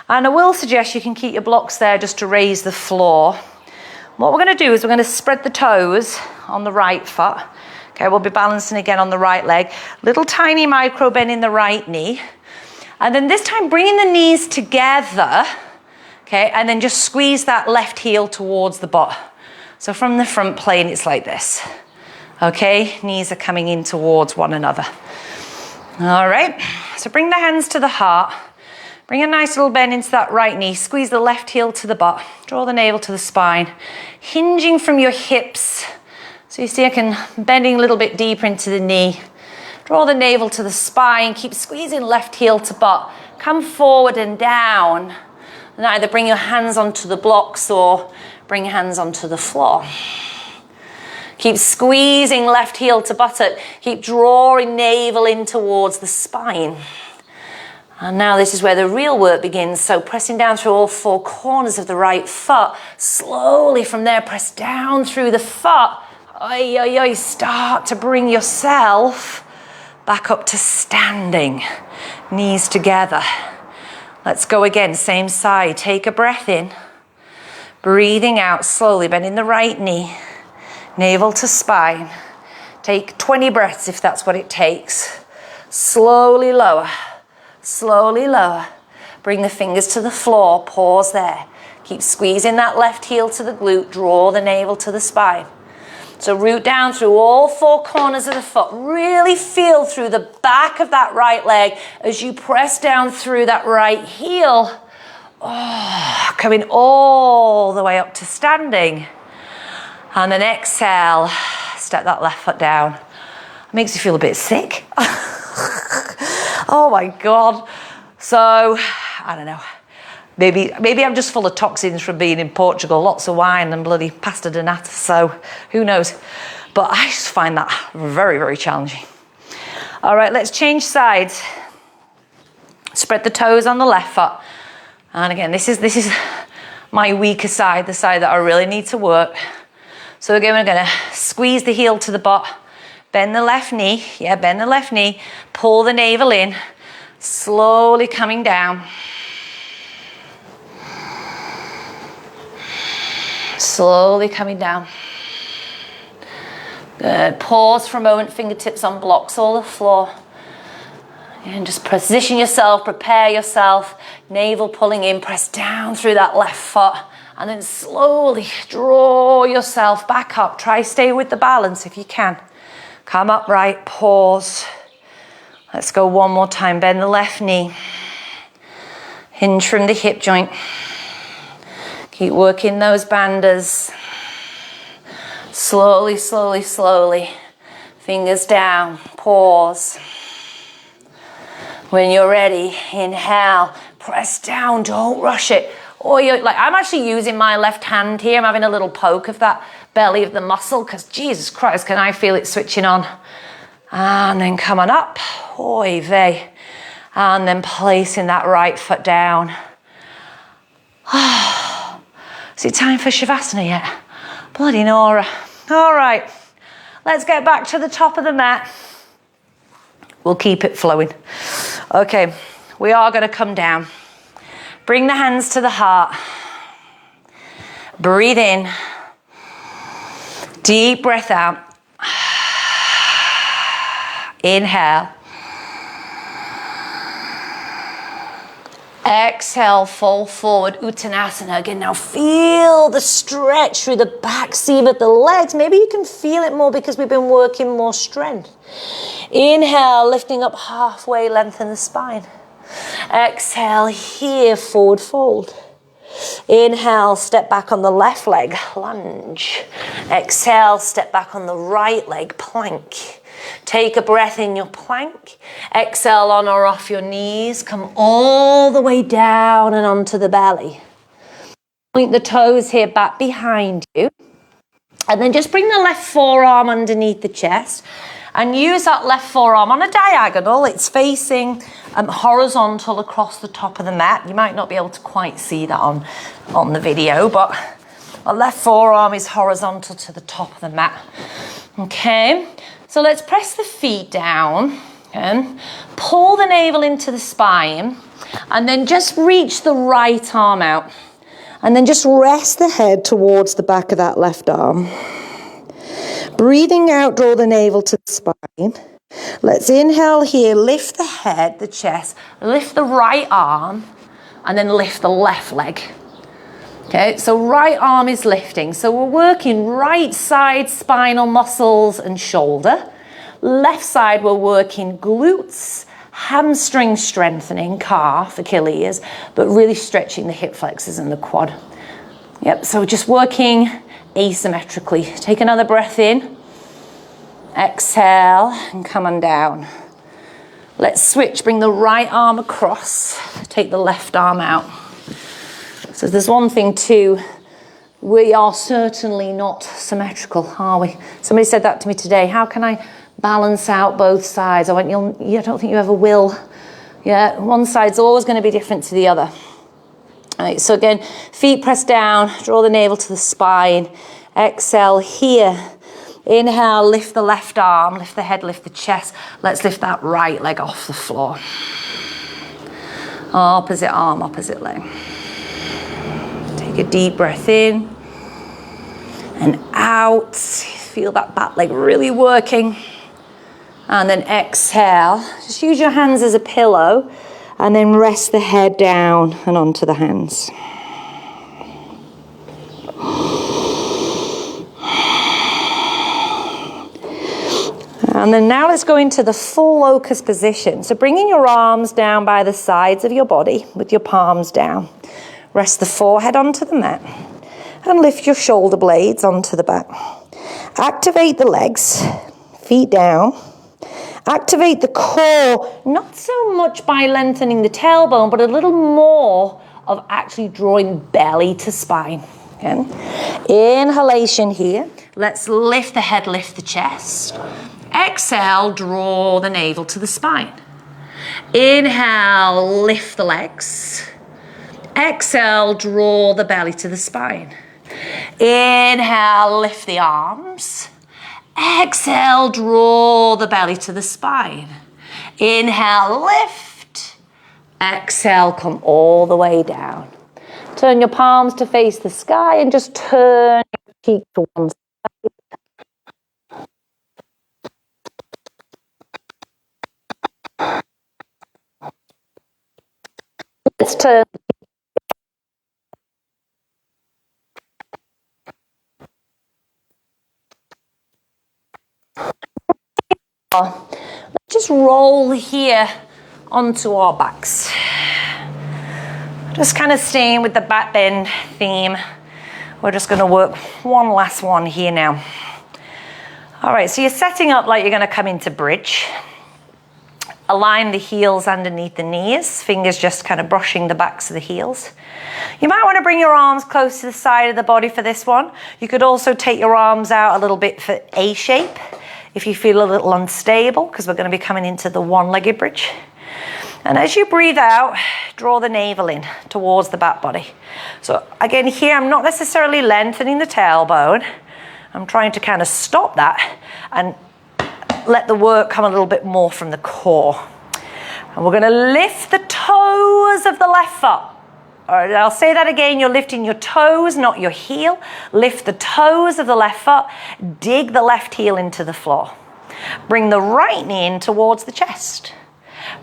and I will suggest you can keep your blocks there just to raise the floor. What we're going to do is we're going to spread the toes on the right foot. Okay, we'll be balancing again on the right leg. Little tiny micro bend in the right knee. And then this time, bringing the knees together, okay, and then just squeeze that left heel towards the butt. So from the front plane, it's like this, okay? Knees are coming in towards one another. All right, so bring the hands to the heart. Bring a nice little bend into that right knee. Squeeze the left heel to the butt. Draw the navel to the spine. Hinging from your hips. So you see I can bending a little bit deeper into the knee. Draw the navel to the spine, keep squeezing left heel to butt. Come forward and down. And either bring your hands onto the blocks or bring your hands onto the floor. Keep squeezing left heel to buttock. Keep drawing navel in towards the spine. And now this is where the real work begins. So pressing down through all four corners of the right foot. Slowly from there, press down through the foot. Oi, oi, oi. Start to bring yourself back up to standing, knees together. Let's go again, same side. Take a breath in, breathing out slowly, bending the right knee, navel to spine. Take 20 breaths if that's what it takes. Slowly lower, slowly lower. Bring the fingers to the floor, pause there. Keep squeezing that left heel to the glute, draw the navel to the spine. So root down through all four corners of the foot. Really feel through the back of that right leg as you press down through that right heel. Oh, coming all the way up to standing. And then exhale, step that left foot down. It makes you feel a bit sick. Oh my God. So, I don't know. Maybe I'm just full of toxins from being in Portugal, lots of wine and bloody pasta de nata, so who knows. But I just find that very, very challenging. All right, let's change sides. Spread the toes on the left foot. And again, this is my weaker side, the side that I really need to work. So again, we're gonna squeeze the heel to the butt, bend the left knee, bend the left knee, pull the navel in, slowly coming down. Slowly coming down. Good. Pause for a moment, fingertips on blocks or the floor. And just position yourself, prepare yourself, navel pulling in, press down through that left foot, and then slowly draw yourself back up. Try stay with the balance if you can. Come upright, pause. Let's go one more time. Bend the left knee. Hinge from the hip joint. Keep working those banders. Slowly, slowly, slowly. Fingers down, pause. When you're ready, inhale, press down, don't rush it. Or I'm actually using my left hand here. I'm having a little poke of that belly of the muscle because Jesus Christ, can I feel it switching on? And then coming up, oy vey. And then placing that right foot down. Is it time for Shavasana yet? Bloody Nora. All right, let's get back to the top of the mat. We'll keep it flowing. Okay, we are going to come down. Bring the hands to the heart. Breathe in. Deep breath out. Inhale. Exhale, fall forward, Uttanasana. Again, now feel the stretch through the back seam of the legs. Maybe you can feel it more because we've been working more strength. Inhale, lifting up halfway, lengthen the spine. Exhale, here, forward fold. Inhale, step back on the left leg, lunge. Exhale, step back on the right leg, plank. Take a breath in your plank. Exhale on or off your knees. Come all the way down and onto the belly. Point the toes here back behind you. And then just bring the left forearm underneath the chest. And use that left forearm on a diagonal. It's facing horizontal across the top of the mat. You might not be able to quite see that on the video, but our left forearm is horizontal to the top of the mat. Okay. So let's press the feet down and pull the navel into the spine and then just reach the right arm out and then just rest the head towards the back of that left arm. Breathing out, draw the navel to the spine. Let's inhale here, lift the head, the chest, lift the right arm and then lift the left leg. Okay, so right arm is lifting. So we're working right side spinal muscles and shoulder. Left side, we're working glutes, hamstring strengthening, calf, Achilles, but really stretching the hip flexors and the quad. Yep, so just working asymmetrically. Take another breath in. Exhale and come on down. Let's switch, bring the right arm across. Take the left arm out. So there's one thing too, we are certainly not symmetrical, are we? Somebody said that to me today. How can I balance out both sides? I went, I don't think you ever will. Yeah, one side's always going to be different to the other. All right, so again, feet press down, draw the navel to the spine. Exhale here. Inhale, lift the left arm, lift the head, lift the chest. Let's lift that right leg off the floor. Opposite arm, opposite leg. Take a deep breath in and out. Feel that back leg really working. And then exhale. Just use your hands as a pillow and then rest the head down and onto the hands. And then now let's go into the full locust position. So bringing your arms down by the sides of your body with your palms down. Rest the forehead onto the mat and lift your shoulder blades onto the back. Activate the legs, feet down. Activate the core, not so much by lengthening the tailbone, but a little more of actually drawing belly to spine. Okay? Inhalation here. Let's lift the head, lift the chest. Exhale, draw the navel to the spine. Inhale, lift the legs. Exhale, draw the belly to the spine. Inhale, lift the arms. Exhale, draw the belly to the spine. Inhale, lift. Exhale, come all the way down. Turn your palms to face the sky and just turn your cheek to one side. Let's turn. Let's just roll here onto our backs. Just kind of staying with the back bend theme. We're just going to work one last one here now. All right, so you're setting up like you're going to come into bridge. Align the heels underneath the knees, fingers just kind of brushing the backs of the heels. You might want to bring your arms close to the side of the body for this one. You could also take your arms out a little bit for A shape if you feel a little unstable, because we're going to be coming into the one-legged bridge. And as you breathe out, draw the navel in towards the back body. So again, here I'm not necessarily lengthening the tailbone. I'm trying to kind of stop that and let the work come a little bit more from the core. And we're going to lift the toes of the left foot. All right, I'll say that again. You're lifting your toes, not your heel. Lift the toes of the left foot. Dig the left heel into the floor. Bring the right knee in towards the chest.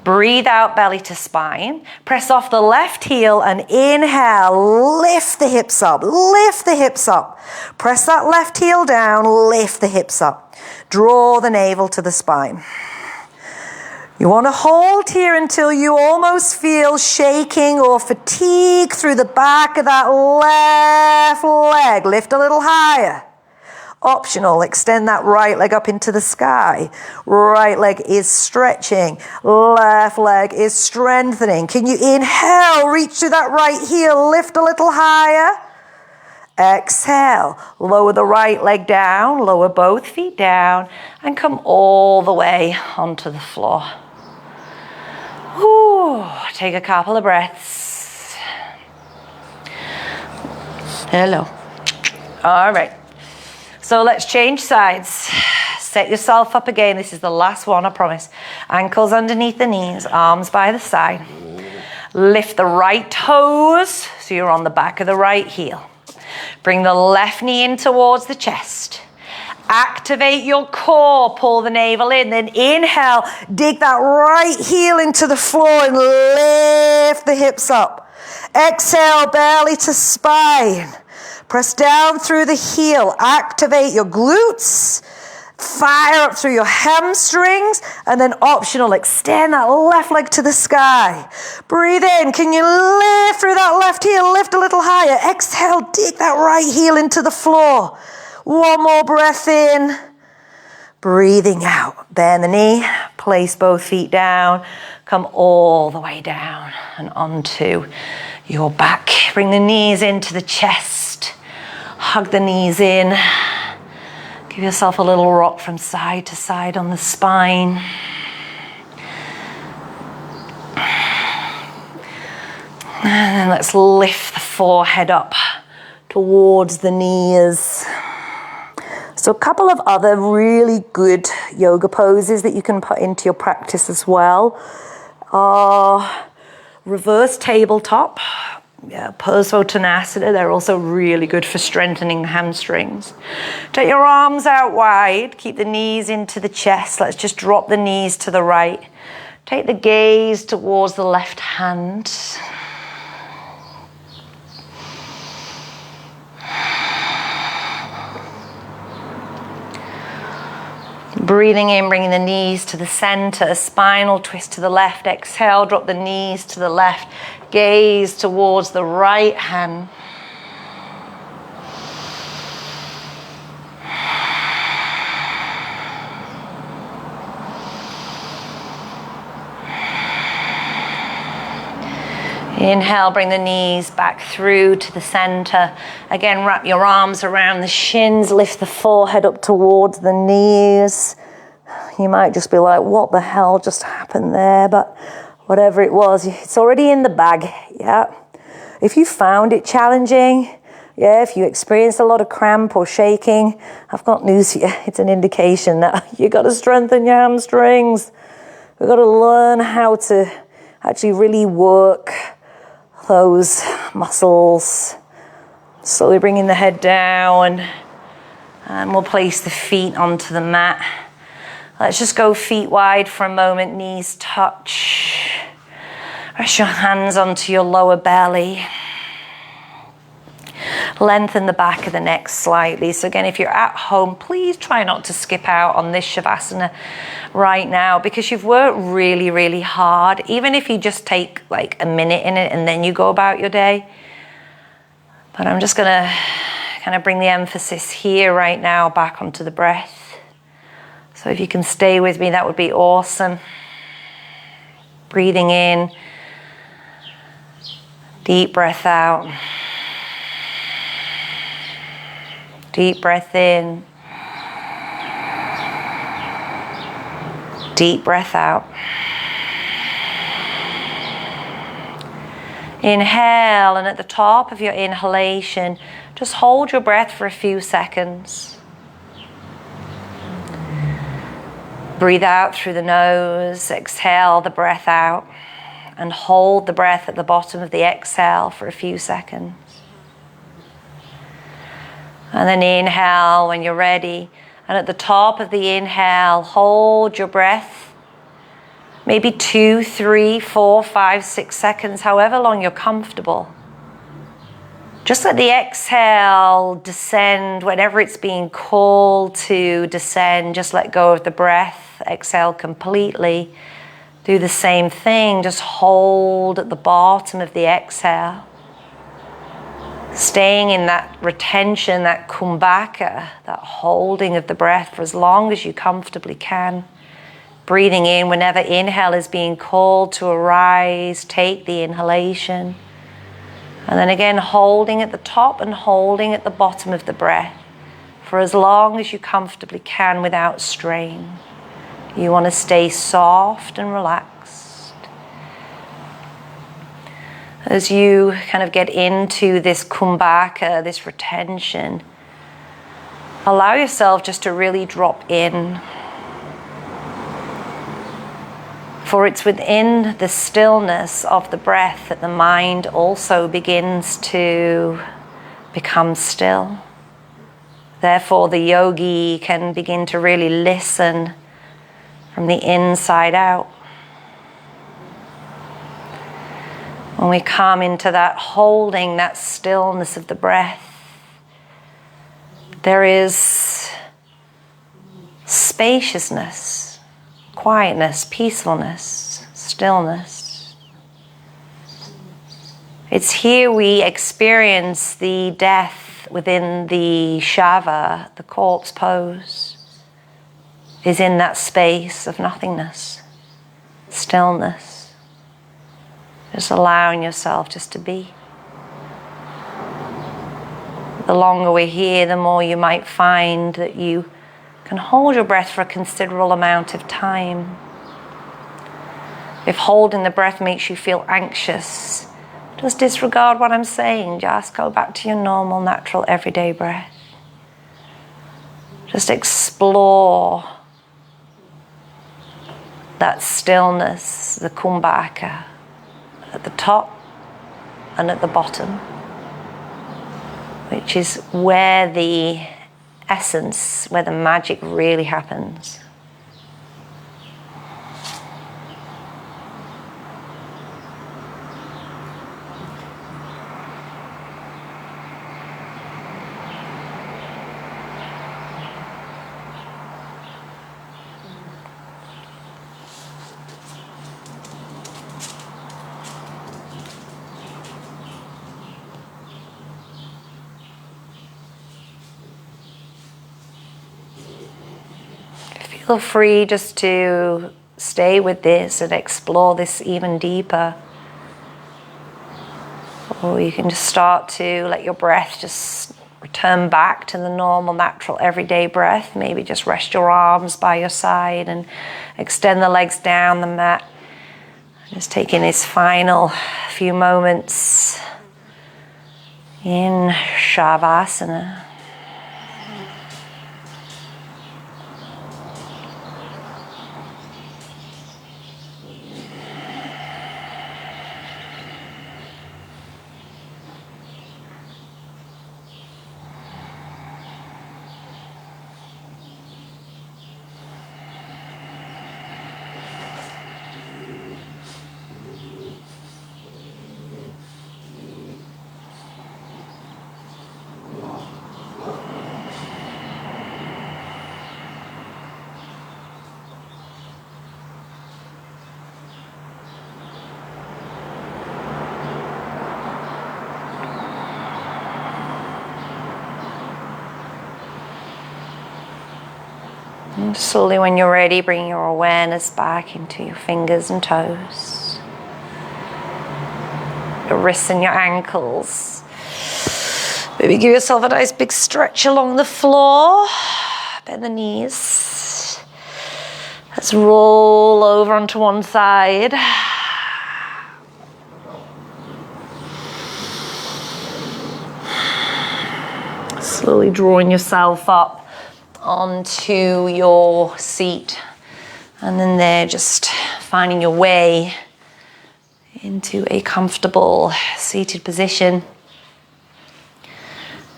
Breathe out, belly to spine. Press off the left heel and inhale. Lift the hips up. Lift the hips up. Press that left heel down. Lift the hips up. Draw the navel to the spine. You want to hold here until you almost feel shaking or fatigue through the back of that left leg. Lift a little higher. Optional, extend that right leg up into the sky. Right leg is stretching. Left leg is strengthening. Can you inhale, reach through that right heel, lift a little higher. Exhale, lower the right leg down, lower both feet down, and come all the way onto the floor. Ooh, take a couple of breaths. Hello. All right. So let's change sides. Set yourself up again. This is the last one, I promise. Ankles underneath the knees, arms by the side. Lift the right toes, so you're on the back of the right heel. Bring the left knee in towards the chest. Activate your core, pull the navel in, then inhale, dig that right heel into the floor and lift the hips up. Exhale, belly to spine. Press down through the heel, activate your glutes, fire up through your hamstrings, and then optional, extend that left leg to the sky. Breathe in, can you lift through that left heel, lift a little higher. Exhale, dig that right heel into the floor. One more breath in. Breathing out. Bend the knee. Place both feet down. Come all the way down and onto your back. Bring the knees into the chest. Hug the knees in. Give yourself a little rock from side to side on the spine. And then let's lift the forehead up towards the knees. So a couple of other really good yoga poses that you can put into your practice as well are reverse tabletop, Parsvottanasana. They're also really good for strengthening the hamstrings. Take your arms out wide, keep the knees into the chest. Let's just drop the knees to the right. Take the gaze towards the left hand. Breathing in, bringing the knees to the center, spinal twist to the left. Exhale, drop the knees to the left. Gaze towards the right hand. Inhale, bring the knees back through to the center. Again, wrap your arms around the shins, lift the forehead up towards the knees. You might just be like, what the hell just happened there? But whatever it was, it's already in the bag, yeah. If you found it challenging, yeah, if you experienced a lot of cramp or shaking, I've got news for you. It's an indication that you got to strengthen your hamstrings. We've got to learn how to actually really work those muscles. Slowly bringing the head down, and we'll place the feet onto the mat. Let's just go feet wide for a moment, knees touch. Rest your hands onto your lower belly. Lengthen the back of the neck slightly. So again, if you're at home, please try not to skip out on this Shavasana right now, because you've worked really, really hard. Even if you just take like a minute in it and then you go about your day. But I'm just gonna kind of bring the emphasis here right now back onto the breath. So if you can stay with me, that would be awesome. Breathing in, deep breath out. Deep breath in. Deep breath out. Inhale, and at the top of your inhalation, just hold your breath for a few seconds. Breathe out through the nose, exhale the breath out, and hold the breath at the bottom of the exhale for a few seconds. And then inhale when you're ready. And at the top of the inhale, hold your breath. Maybe 2, 3, 4, 5, 6 seconds, however long you're comfortable. Just let the exhale descend whenever it's being called to descend. Just let go of the breath. Exhale completely. Do the same thing. Just hold at the bottom of the exhale. Staying in that retention, that kumbhaka, that holding of the breath for as long as you comfortably can. Breathing in whenever inhale is being called to arise, take the inhalation. And then again, holding at the top and holding at the bottom of the breath for as long as you comfortably can without strain. You want to stay soft and relaxed. As you kind of get into this kumbhaka, this retention, allow yourself just to really drop in. For it's within the stillness of the breath that the mind also begins to become still. Therefore, the yogi can begin to really listen from the inside out. When we come into that holding, that stillness of the breath, there is spaciousness, quietness, peacefulness, stillness. It's here we experience the death within the shava, the corpse pose, is in that space of nothingness, stillness. Just allowing yourself just to be. The longer we're here, the more you might find that you can hold your breath for a considerable amount of time. If holding the breath makes you feel anxious, just disregard what I'm saying. Just go back to your normal, natural, everyday breath. Just explore that stillness, the kumbhaka, at the top and at the bottom, which is where the essence, where the magic really happens. Feel free just to stay with this and explore this even deeper. Or you can just start to let your breath just return back to the normal, natural, everyday breath. Maybe just rest your arms by your side and extend the legs down the mat. Just taking this final few moments in Shavasana. And slowly, when you're ready, bring your awareness back into your fingers and toes, your wrists and your ankles. Maybe give yourself a nice big stretch along the floor. Bend the knees. Let's roll over onto one side. Slowly drawing yourself up onto your seat, and then there just finding your way into a comfortable seated position,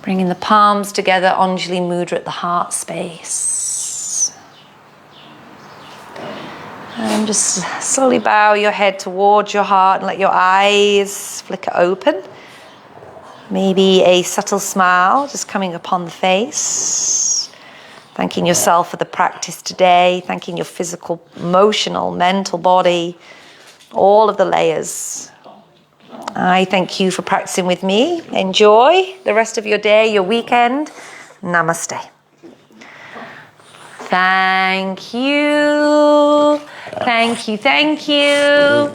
bringing the palms together, Anjali Mudra at the heart space, and just slowly bow your head towards your heart and let your eyes flicker open. Maybe a subtle smile just coming upon the face. Thanking yourself for the practice today, thanking your physical, emotional, mental body, all of the layers. I thank you for practicing with me. Enjoy the rest of your day, your weekend. Namaste. Thank you. Thank you, thank you.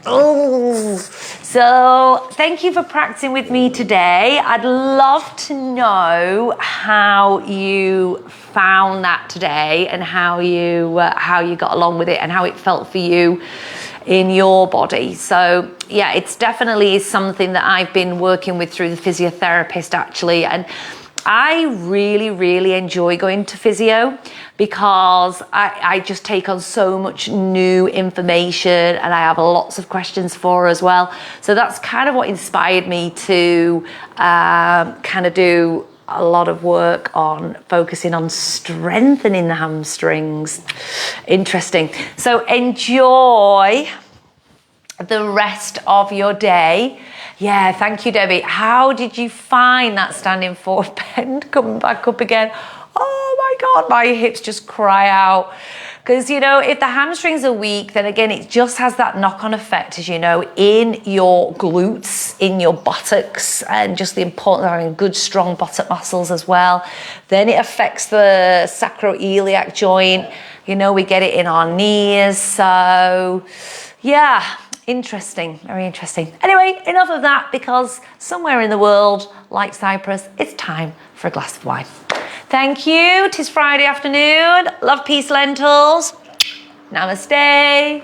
Oh, so thank you for practicing with me today. I'd love to know how you found that today and how you got along with it and how it felt for you in your body. So yeah, it's definitely something that I've been working with through the physiotherapist actually, and I really, really enjoy going to physio because I just take on so much new information and I have lots of questions for her as well. So that's kind of what inspired me to kind of do a lot of work on focusing on strengthening the hamstrings. Interesting. So enjoy the rest of your day. Yeah, thank you, Debbie. How did you find that standing forward bend coming back up again? Oh my God, my hips just cry out. Because, you know, if the hamstrings are weak, then again, it just has that knock-on effect, as you know, in your glutes, in your buttocks, and just the importance of having good, strong buttock muscles as well. Then it affects the sacroiliac joint. You know, we get it in our knees. So, yeah. Interesting, very interesting. Anyway, enough of that, because somewhere in the world, like Cyprus, it's time for a glass of wine. Thank you. 'Tis Friday afternoon. Love, peace, lentils. Namaste.